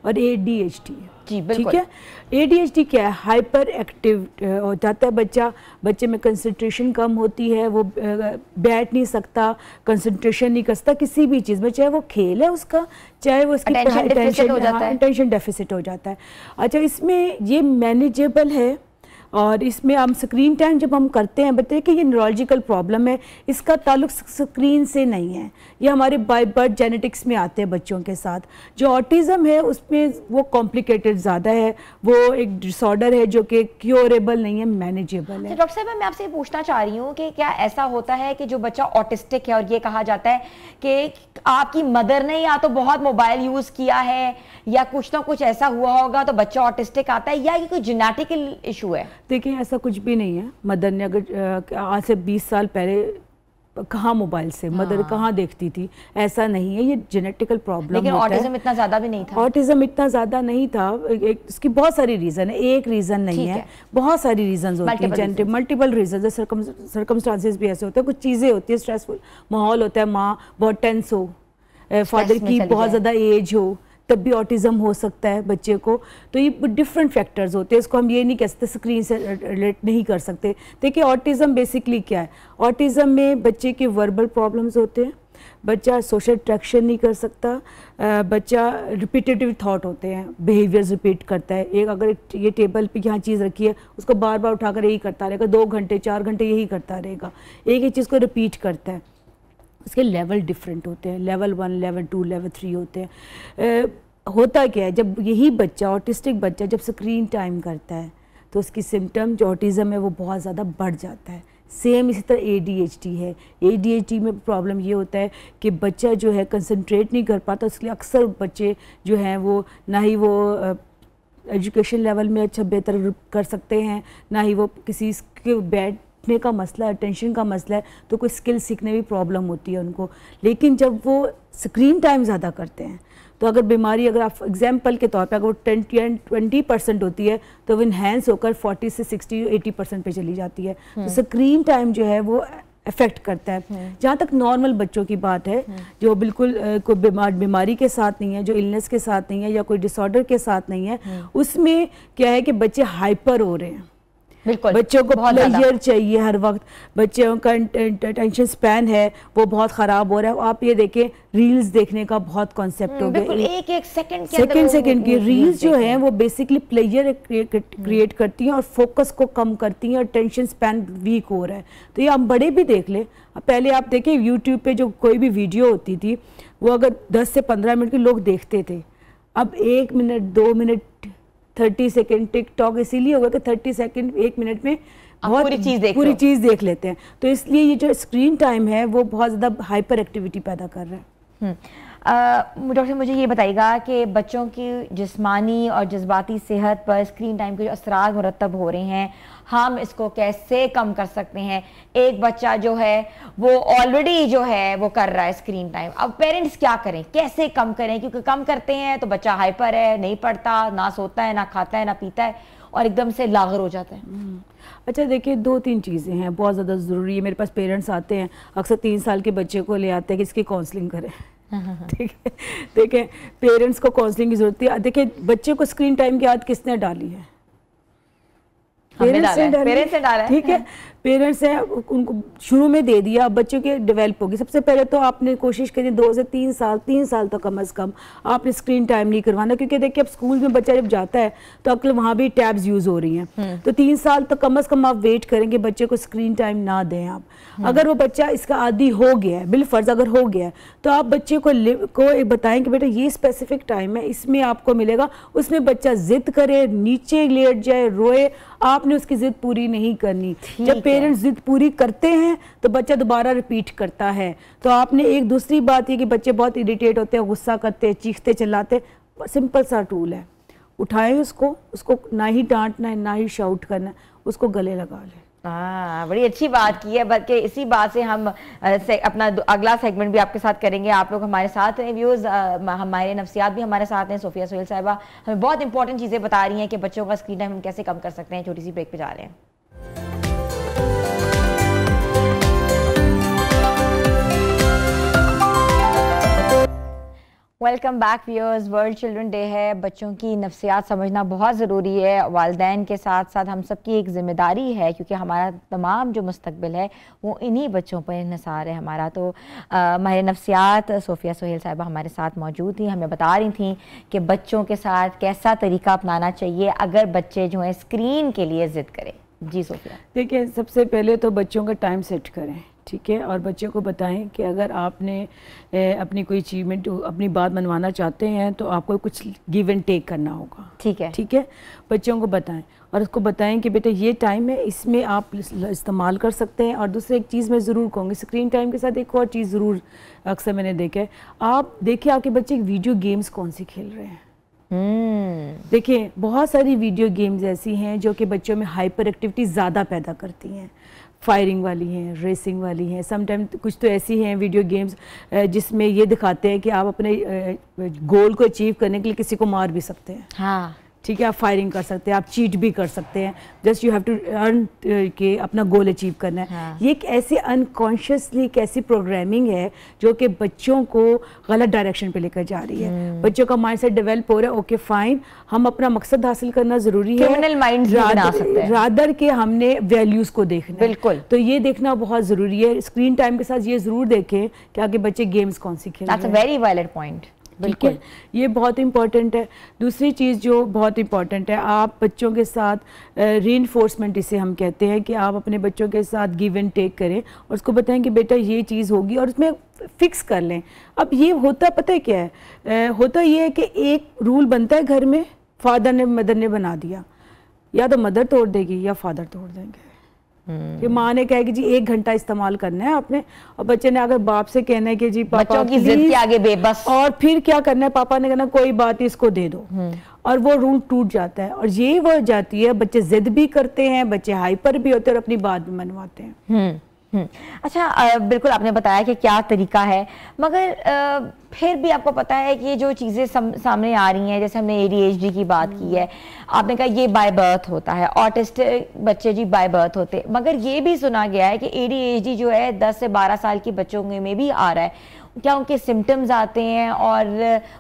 और ADHD। जी बिल्कुल। ठीक है। ADHD क्या है? हाइपर एक्टिव हो जाता है बच्चा, बच्चे में कंसंट्रेशन कम होती है, वो बैठ नहीं सकता, कंसंट्रेशन नहीं कर सकता किसी भी चीज़ में, चाहे वो खेल है उसका, चाहे वो इसकी अटेंशन डेफिसिट हो जाता है। अच्छा, इसमें ये मैनेजेबल है। और इसमें हम स्क्रीन टाइम जब हम करते हैं, बताइए कि ये न्यूरोलॉजिकल प्रॉब्लम है, इसका ताल्लुक स्क्रीन से नहीं है, ये हमारे बाय बर्थ जेनेटिक्स में आते हैं बच्चों के साथ। जो ऑटिज़म है उसमें वो कॉम्प्लिकेटेड ज़्यादा है, वो एक डिसऑर्डर है जो कि क्योरेबल नहीं है, मैनेजेबल है। डॉक्टर साहब, मैं आपसे पूछना चाह रही हूँ कि क्या ऐसा होता है कि जो बच्चा ऑटिस्टिक है, और ये कहा जाता है कि आपकी मदर ने या तो बहुत मोबाइल यूज़ किया है या कुछ ना कुछ ऐसा हुआ होगा तो बच्चा ऑटिस्टिक आता है, या ये कोई जेनेटिकल इशू है? देखिए, ऐसा कुछ भी नहीं है। मदर ने अगर आज से 20 साल पहले कहाँ मोबाइल से मदर कहाँ देखती थी, ऐसा नहीं है, ये जेनेटिकल प्रॉब्लम। लेकिन ऑटिज्म इतना ज़्यादा भी नहीं था। ऑटिज्म इतना ज़्यादा नहीं था। इसकी बहुत सारी रीज़न है, एक रीज़न नहीं है, बहुत सारी रीज़न होती है, मल्टीपल रीज़न। सर्कमस्टांसेस भी ऐसे होते हैं, कुछ चीज़ें होती है, स्ट्रेसफुल माहौल होता है, माँ बहुत टेंस हो, फादर की बहुत ज़्यादा एज हो, तब भी ऑटिज़म हो सकता है बच्चे को। तो ये डिफरेंट फैक्टर्स होते हैं, इसको हम ये नहीं कह सकते, स्क्रीन से रिलेट नहीं कर सकते। देखिए, ऑटिज़म बेसिकली क्या है? ऑटिज़म में बच्चे के वर्बल प्रॉब्लम्स होते हैं, बच्चा सोशल इंटरेक्शन नहीं कर सकता, बच्चा रिपीटेटिव थॉट होते हैं, बिहेवियर्स रिपीट करता है। एक अगर ये टेबल पे यहाँ चीज़ रखी है, उसको बार बार उठाकर यही करता रहेगा, 2 घंटे 4 घंटे यही करता रहेगा, एक ही चीज़ को रिपीट करता है। इसके लेवल डिफरेंट होते हैं, लेवल 1, लेवल 2, लेवल 3 होते हैं। होता क्या है, जब यही बच्चा, ऑटिस्टिक बच्चा जब स्क्रीन टाइम करता है, तो उसकी सिम्टम जो ऑटिज़म है वो बहुत ज़्यादा बढ़ जाता है। सेम इसी तरह ADHD है। ADHD में प्रॉब्लम ये होता है कि बच्चा जो है कंसंट्रेट नहीं कर पाता, इसलिए अक्सर बच्चे जो हैं वो ना ही वो एजुकेशन लेवल में अच्छा बेहतर कर सकते हैं, ना ही वो किसी के बैठने का मसला है, टेंशन का मसला है, तो कोई स्किल सीखने में प्रॉब्लम होती है उनको। लेकिन जब वो स्क्रीन टाइम ज़्यादा करते हैं तो अगर बीमारी, अगर आप एग्जाम्पल के तौर पे अगर वो 20% होती है तो वो इन्हेंस होकर 40 से 60-80% पे चली जाती है। तो स्क्रीन टाइम जो है वो अफेक्ट करता है। जहाँ तक नॉर्मल बच्चों की बात है जो बिल्कुल कोई बीमारी के साथ नहीं है, जो इलनेस के साथ नहीं है या कोई डिसऑर्डर के साथ नहीं है, उसमें क्या है कि बच्चे हाइपर हो रहे हैं। बिल्कुल, बच्चों को प्लेजर चाहिए हर वक्त, बच्चों का टेंशन स्पैन है वो बहुत ख़राब हो रहा है। आप ये देखें रील्स देखने का बहुत कॉन्सेप्ट हो गया, एक सेकंड की रील्स जो हैं वो बेसिकली प्लेजर क्रिएट करती हैं और फोकस को कम करती हैं और टेंशन स्पैन वीक हो रहा है। तो ये आप बड़े भी देख लें, पहले आप देखें यूट्यूब पे जो कोई भी वीडियो होती थी वो अगर 10 से 15 मिनट के लोग देखते थे, अब 1 मिनट 2 मिनट 30 सेकेंड टिकटॉक इसीलिए होगा कि 30 सेकेंड 1 मिनट में बहुत पूरी चीज़ देख लेते हैं। तो इसलिए ये जो स्क्रीन टाइम है वो बहुत ज़्यादा हाइपर एक्टिविटी पैदा कर रहा है। डॉक्टर मुझे ये बताइएगा कि बच्चों की जिस्मानी और जज्बाती सेहत पर स्क्रीन टाइम के जो असरात मुरतब हो रहे हैं, हम इसको कैसे कम कर सकते हैं? एक बच्चा जो है वो ऑलरेडी जो है वो कर रहा है स्क्रीन टाइम, अब पेरेंट्स क्या करें, कैसे कम करें? क्योंकि कम करते हैं तो बच्चा हाइपर है, नहीं पढ़ता, ना सोता है, ना खाता है, ना पीता है और एकदम से लागर हो जाता है। अच्छा देखिए, 2-3 चीज़ें हैं बहुत ज़्यादा ज़रूरी है। मेरे पास पेरेंट्स आते हैं, अक्सर 3 साल के बच्चे को ले आते हैं कि इसकी काउंसलिंग करें। ठीक है, देखें पेरेंट्स को काउंसलिंग की जरूरत है। देखिए बच्चे को स्क्रीन टाइम की आदत किसने डाली है? पेरेंट्स ने डाला। ठीक है, पेरेंट्स हैं, उनको शुरू में दे दिया, बच्चों के डेवलप होगी। सबसे पहले तो आपने कोशिश करी 2 से 3 साल तो कम अज़ कम आपने स्क्रीन टाइम नहीं करवाना, क्योंकि देखिए अब स्कूल में बच्चा जब जाता है तो अक्ल वहाँ भी टैब्स यूज़ हो रही हैं। तो 3 साल तो कम अज़ कम आप वेट करेंगे, बच्चे को स्क्रीन टाइम ना दें आप। अगर वो बच्चा इसका आदी हो गया है, बिलफर्ज अगर हो गया है, तो आप बच्चे को बताएं कि बेटा ये स्पेसिफिक टाइम है, इसमें आपको मिलेगा। उसमें बच्चा जिद करे, नीचे लेट जाए, रोए, आपने उसकी जिद पूरी नहीं करनी। जब पेरेंट्स जिद पूरी करते हैं तो बच्चा दोबारा रिपीट करता है। तो आपने एक दूसरी बात ये कि बच्चे बहुत इरिटेट होते हैं, गुस्सा करते हैं, चीखते चिल्लाते, सिंपल सा टूल है, उठाएं उसको ना ही डांटना है, ना ही शाउट करना है, उसको गले लगा लें। बड़ी अच्छी बात की है, बल्कि इसी बात से हम अपना अगला सेगमेंट भी आपके साथ करेंगे। आप लोग हमारे साथ हैं व्यूअर्स, हमारे नफ्सियात भी हमारे साथ हैं। सोफिया सोहेल साहिबा हमें बहुत इंपॉर्टेंट चीज़ें बता रही हैं कि बच्चों का स्क्रीन टाइम हम कैसे कम कर सकते हैं। छोटी सी ब्रेक पे जा रहे हैं। Welcome back viewers. World children day है, बच्चों की नफ्सियात समझना बहुत ज़रूरी है। वालिदैन के साथ साथ हम सबकी एक ज़िम्मेदारी है, क्योंकि हमारा तमाम जो मुस्तकबिल है वो इन्हीं बच्चों पर इंहसार है हमारा। तो माहिर नफ्सियात सोफिया सोहेल साहिबा हमारे साथ मौजूद थी, हमें बता रही थी कि बच्चों के साथ कैसा तरीका अपनाना चाहिए अगर बच्चे जो है स्क्रीन के लिए ज़िद करें। जी सोफिया। देखिए, सबसे पहले तो बच्चों का टाइम सेट करें, ठीक है, और बच्चों को बताएं कि अगर आपने अपनी कोई अचीवमेंट, अपनी बात मनवाना चाहते हैं तो आपको कुछ गिव एंड टेक करना होगा। ठीक है, बच्चों को बताएं और उसको बताएं कि बेटा ये टाइम है, इसमें आप इस्तेमाल कर सकते हैं। और दूसरी एक चीज़ मैं ज़रूर कहूँगी, स्क्रीन टाइम के साथ एक और चीज़ ज़रूर अक्सर मैंने देखा है, आप देखिए आपके बच्चे वीडियो गेम्स कौन सी खेल रहे हैं। देखिए बहुत सारी वीडियो गेम्स ऐसी हैं जो कि बच्चों में हाइपर एक्टिविटी ज़्यादा पैदा करती हैं, फायरिंग वाली हैं, रेसिंग वाली हैं, समटाइम कुछ तो ऐसी हैं वीडियो गेम्स जिसमें ये दिखाते हैं कि आप अपने गोल को अचीव करने के लिए किसी को मार भी सकते हैं। हाँ ठीक है, आप फायरिंग कर सकते हैं, आप चीट भी कर सकते हैं, just you have to earn के अपना गोल अचीव करना है। हाँ। ये एक ऐसी अनकॉन्शियसली एक ऐसी प्रोग्रामिंग है जो कि बच्चों को गलत डायरेक्शन पे लेकर जा रही है। बच्चों का माइंडसेट डेवलप हो रहा है, ओके फाइन, हम अपना मकसद हासिल करना जरूरी है, क्रिमिनल माइंड बना सकते हैं, रादर के हमने वैल्यूज को देखना। बिल्कुल, तो ये देखना बहुत जरूरी है। स्क्रीन टाइम के साथ ये जरूर देखें कि आगे बच्चे गेम्स कौन सी खेल रहे हैं। That's a very valid point. बिल्कुल, ये बहुत इंपॉर्टेंट है। दूसरी चीज़ जो बहुत इंपॉर्टेंट है, आप बच्चों के साथ रीइंफोर्समेंट इसे हम कहते हैं कि आप अपने बच्चों के साथ गिव एंड टेक करें और उसको बताएं कि बेटा ये चीज़ होगी और उसमें फिक्स कर लें। अब ये होता पता है क्या है, होता ये है कि एक रूल बनता है घर में, फादर ने मदर ने बना दिया, या तो मदर तोड़ देगी या फादर तोड़ देंगे। कि माँ ने कहा कि जी 1 घंटा इस्तेमाल करना है आपने, और बच्चे ने अगर बाप से कहना है कि जी पापा बच्चों की जिद के आगे बेबस, और फिर क्या करना है, पापा ने कहना कोई बात नहीं इसको दे दो, और वो रूल टूट जाता है। और ये वो जाती है, बच्चे जिद भी करते हैं, बच्चे हाइपर भी होते हैं और अपनी बात भी मनवाते हैं। अच्छा, बिल्कुल आपने बताया कि क्या तरीका है, मगर फिर भी आपको पता है कि ये जो चीज़ें सामने आ रही हैं, जैसे हमने ADHD की बात की है, आपने कहा ये बाय बर्थ होता है, ऑटिस्टिक बच्चे जी बाय बर्थ होते, मगर ये भी सुना गया है कि ADHD जो है 10 से 12 साल के बच्चों में भी आ रहा है। क्या उनके सिम्टम्स आते हैं और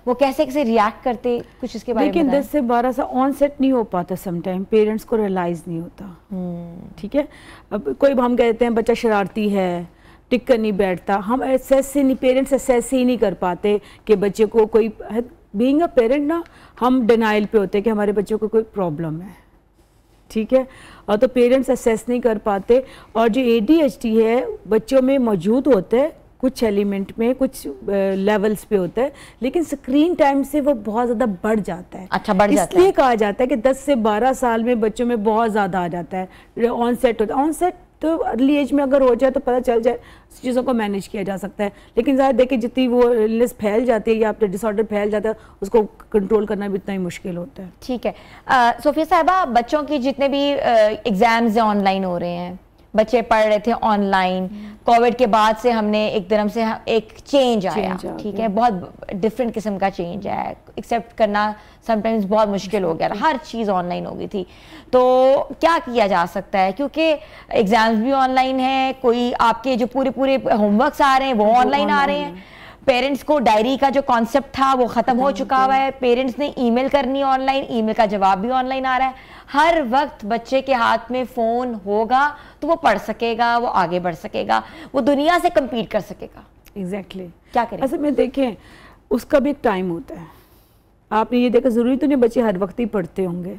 वो कैसे कैसे रिएक्ट करते, कुछ इसके बारे में बताएं। 10 से 12 साल ऑनसेट नहीं हो पाता, समटाइम पेरेंट्स को रियलाइज नहीं होता। ठीक है, अब कोई हम कहते हैं बच्चा शरारती है, टिक कर नहीं बैठता, हम असेस से नहीं, पेरेंट्स असेस ही नहीं कर पाते कि बच्चे को कोई, बीइंग अ पेरेंट ना हम डिनाइल पे होते हैं कि हमारे बच्चों को कोई प्रॉब्लम है। ठीक है, और तो पेरेंट्स असेस नहीं कर पाते। और जो ADHD है बच्चों में मौजूद होता है, कुछ एलिमेंट में, कुछ लेवल्स पे होता है, लेकिन स्क्रीन टाइम से वो बहुत ज़्यादा बढ़ जाता है। अच्छा, बढ़ जाता है। इसलिए कहा जाता है कि 10 से 12 साल में बच्चों में बहुत ज़्यादा आ जाता है, ऑनसेट होता है। ऑनसेट तो अर्ली एज में अगर हो जाए तो पता चल जाए, चीज़ों को मैनेज किया जा सकता है, लेकिन ज़्यादा देखिए जितनी वो इलनेस फैल जाती है या आपका डिसऑर्डर फैल जाता है, उसको कंट्रोल करना भी इतना ही मुश्किल होता है। ठीक है, सोफिया साहिबा, बच्चों की जितने भी एग्जाम्स ऑनलाइन हो रहे हैं, बच्चे पढ़ रहे थे ऑनलाइन, कोविड के बाद से हमने एकदम से एक चेंज आया, ठीक है, बहुत डिफरेंट किस्म का चेंज आया, एक्सेप्ट करना समटाइम्स बहुत मुश्किल हो गया, हर चीज़ ऑनलाइन हो गई थी। तो क्या किया जा सकता है, क्योंकि एग्जाम्स भी ऑनलाइन है, कोई आपके जो पूरे होमवर्क्स आ रहे हैं वो ऑनलाइन आ रहे हैं, पेरेंट्स को डायरी का जो कॉन्सेप्ट था वो ख़त्म हो चुका हुआ है, पेरेंट्स ने ईमेल करनी ऑनलाइन, ईमेल का जवाब भी ऑनलाइन आ रहा है, हर वक्त बच्चे के हाथ में फ़ोन होगा तो वो पढ़ सकेगा, वो आगे बढ़ सकेगा, वो दुनिया से कम्पीट कर सकेगा। एग्जैक्टली क्या करें? असल में देखें, उसका भी एक टाइम होता है। आपने ये देखा, ज़रूरी तो नहीं बच्चे हर वक्त ही पढ़ते होंगे,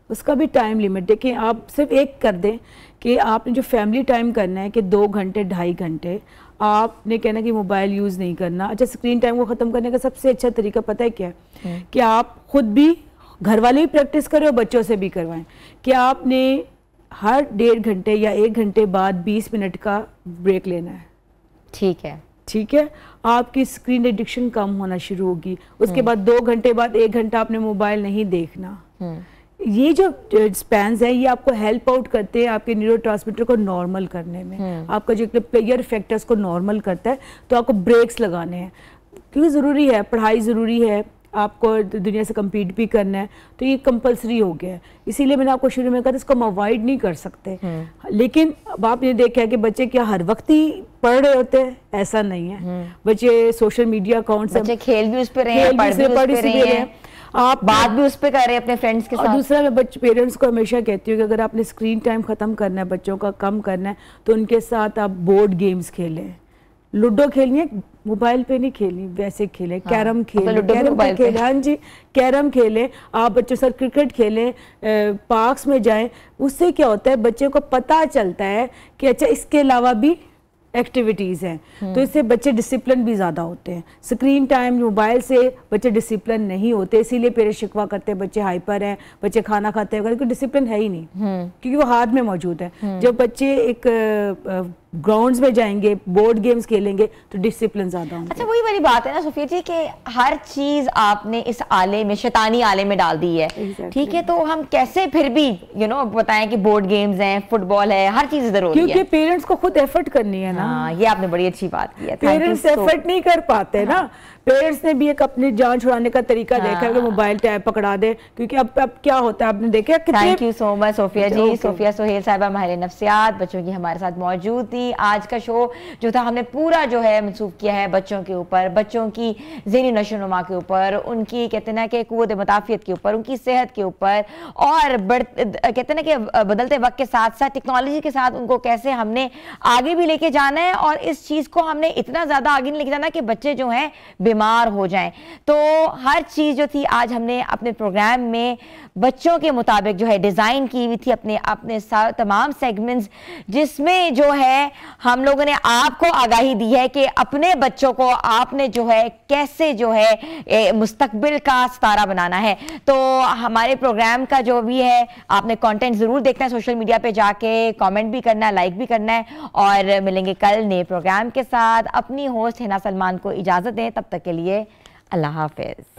उसका भी टाइम लिमिट देखें। आप सिर्फ एक कर दें कि आपने जो फैमिली टाइम करना है कि 2 घंटे 2.5 घंटे आपने कहना कि मोबाइल यूज़ नहीं करना। अच्छा, स्क्रीन टाइम को ख़त्म करने का सबसे अच्छा तरीका पता है क्या है? कि आप खुद भी, घर वाले भी प्रैक्टिस करें और बच्चों से भी करवाएं कि आपने हर 1.5 घंटे या 1 घंटे बाद 20 मिनट का ब्रेक लेना है। ठीक है, ठीक है, आपकी स्क्रीन एडिक्शन कम होना शुरू होगी। उसके बाद 2 घंटे बाद 1 घंटा आपने मोबाइल नहीं देखना। ये जो स्पैन्स है ये आपको हेल्प आउट करते हैं आपके न्यूरोट्रांसमीटर को नॉर्मल करने में, आपका जो प्लेयर फैक्टर्स को नॉर्मल करता है। तो आपको ब्रेक्स लगाने हैं, क्योंकि ज़रूरी है, पढ़ाई ज़रूरी है, आपको दुनिया से compete भी करना है, तो ये कंपलसरी हो गया है। इसीलिए मैंने आपको शुरू में कहा था इसको हम अवॉइड नहीं कर सकते। लेकिन अब आपने देखा है कि बच्चे क्या हर वक्त ही पढ़ रहे होते हैं, ऐसा नहीं है। बच्चे सोशल मीडिया अकाउंट से, बच्चे खेल भी उस पर रहे हैं, पढ़ भी उस पर रहे हैं, आप बात भी उस पे कर रहे हैं अपने फ्रेंड्स के साथ। और दूसरा, मैं पेरेंट्स को हमेशा कहती हूँ कि अगर आपने स्क्रीन टाइम ख़त्म करना है, बच्चों का कम करना है, तो उनके साथ आप बोर्ड गेम्स खेलें। लूडो खेलनी है, मोबाइल पे नहीं खेलनी, वैसे खेलें। कैरम खेलें, हाँ जी, कैरम खेलें। आप बच्चों से क्रिकेट खेलें, पार्क्स में जाएं। उससे क्या होता है, बच्चे को पता चलता है कि अच्छा इसके अलावा भी एक्टिविटीज़ हैं, तो इससे बच्चे डिसिप्लिन भी ज़्यादा होते हैं। स्क्रीन टाइम, मोबाइल से बच्चे डिसिप्लिन नहीं होते, इसीलिए पेरेंट्स शिकवा करते हैं बच्चे हाइपर हैं, बच्चे खाना खाते हैं, क्योंकि डिसिप्लिन है ही नहीं, क्योंकि वो हाथ में मौजूद है। जब बच्चे एक ग्राउंड्स में जाएंगे, बोर्ड गेम्स खेलेंगे, तो डिसिप्लिन ज़्यादा होगा। अच्छा, वही वाली बात है ना सोफिया जी कि हर चीज़ आपने इस आले में, शैतानी आले में डाल दी है। ठीक है, तो हम कैसे फिर भी बताएं कि बोर्ड गेम्स हैं, फुटबॉल है, हर चीज़ ज़रूरी है, क्योंकि पेरेंट्स को खुद एफर्ट करनी है ना। हाँ, ये आपने बड़ी अच्छी बात की है। पेरेंट्स एफर्ट नहीं कर पाते ना। पेरेंट्स ने भी एक अपनी जान छुड़ाने का तरीका देखा है कि मोबाइल टैब पकड़ा दे, क्योंकि अब क्या होता है आपने देखा। Thank you so much Sophia ji. Sophia Sohail sahiba माहिर नफ्सियात बच्चों की हमारे साथ मौजूद थी। आज का शो जो था हमने पूरा जो है मंसूब किया है बच्चों के ऊपर, बच्चों की ज़हनी नशोनुमा के ऊपर, उनकी कहते ना कि क़ुव्वत मुदाफ़ियत के ऊपर, उनकी सेहत के ऊपर, और कहते ना कि बदलते वक्त के साथ साथ टेक्नोलॉजी के साथ उनको कैसे हमने आगे भी लेके जाना है, और इस चीज़ को हमने इतना ज़्यादा आगे नहीं लेके जाना कि बच्चे जो हैं बीमार हो जाएं। तो हर चीज़ जो थी आज हमने अपने प्रोग्राम में बच्चों के मुताबिक जो है डिज़ाइन की हुई थी, अपने तमाम सेगमेंट्स, जिसमें जो है हम लोगों ने आपको आगाही दी है कि अपने बच्चों को आपने जो है कैसे जो है मुस्तकबिल का सितारा बनाना है। तो हमारे प्रोग्राम का जो भी है आपने कंटेंट ज़रूर देखना है, सोशल मीडिया पे जाके कमेंट भी करना है, लाइक भी करना है, और मिलेंगे कल नए प्रोग्राम के साथ। अपनी होस्ट हिना सलमान को इजाज़त दें, तब तक के लिए अल्लाह हाफिज़।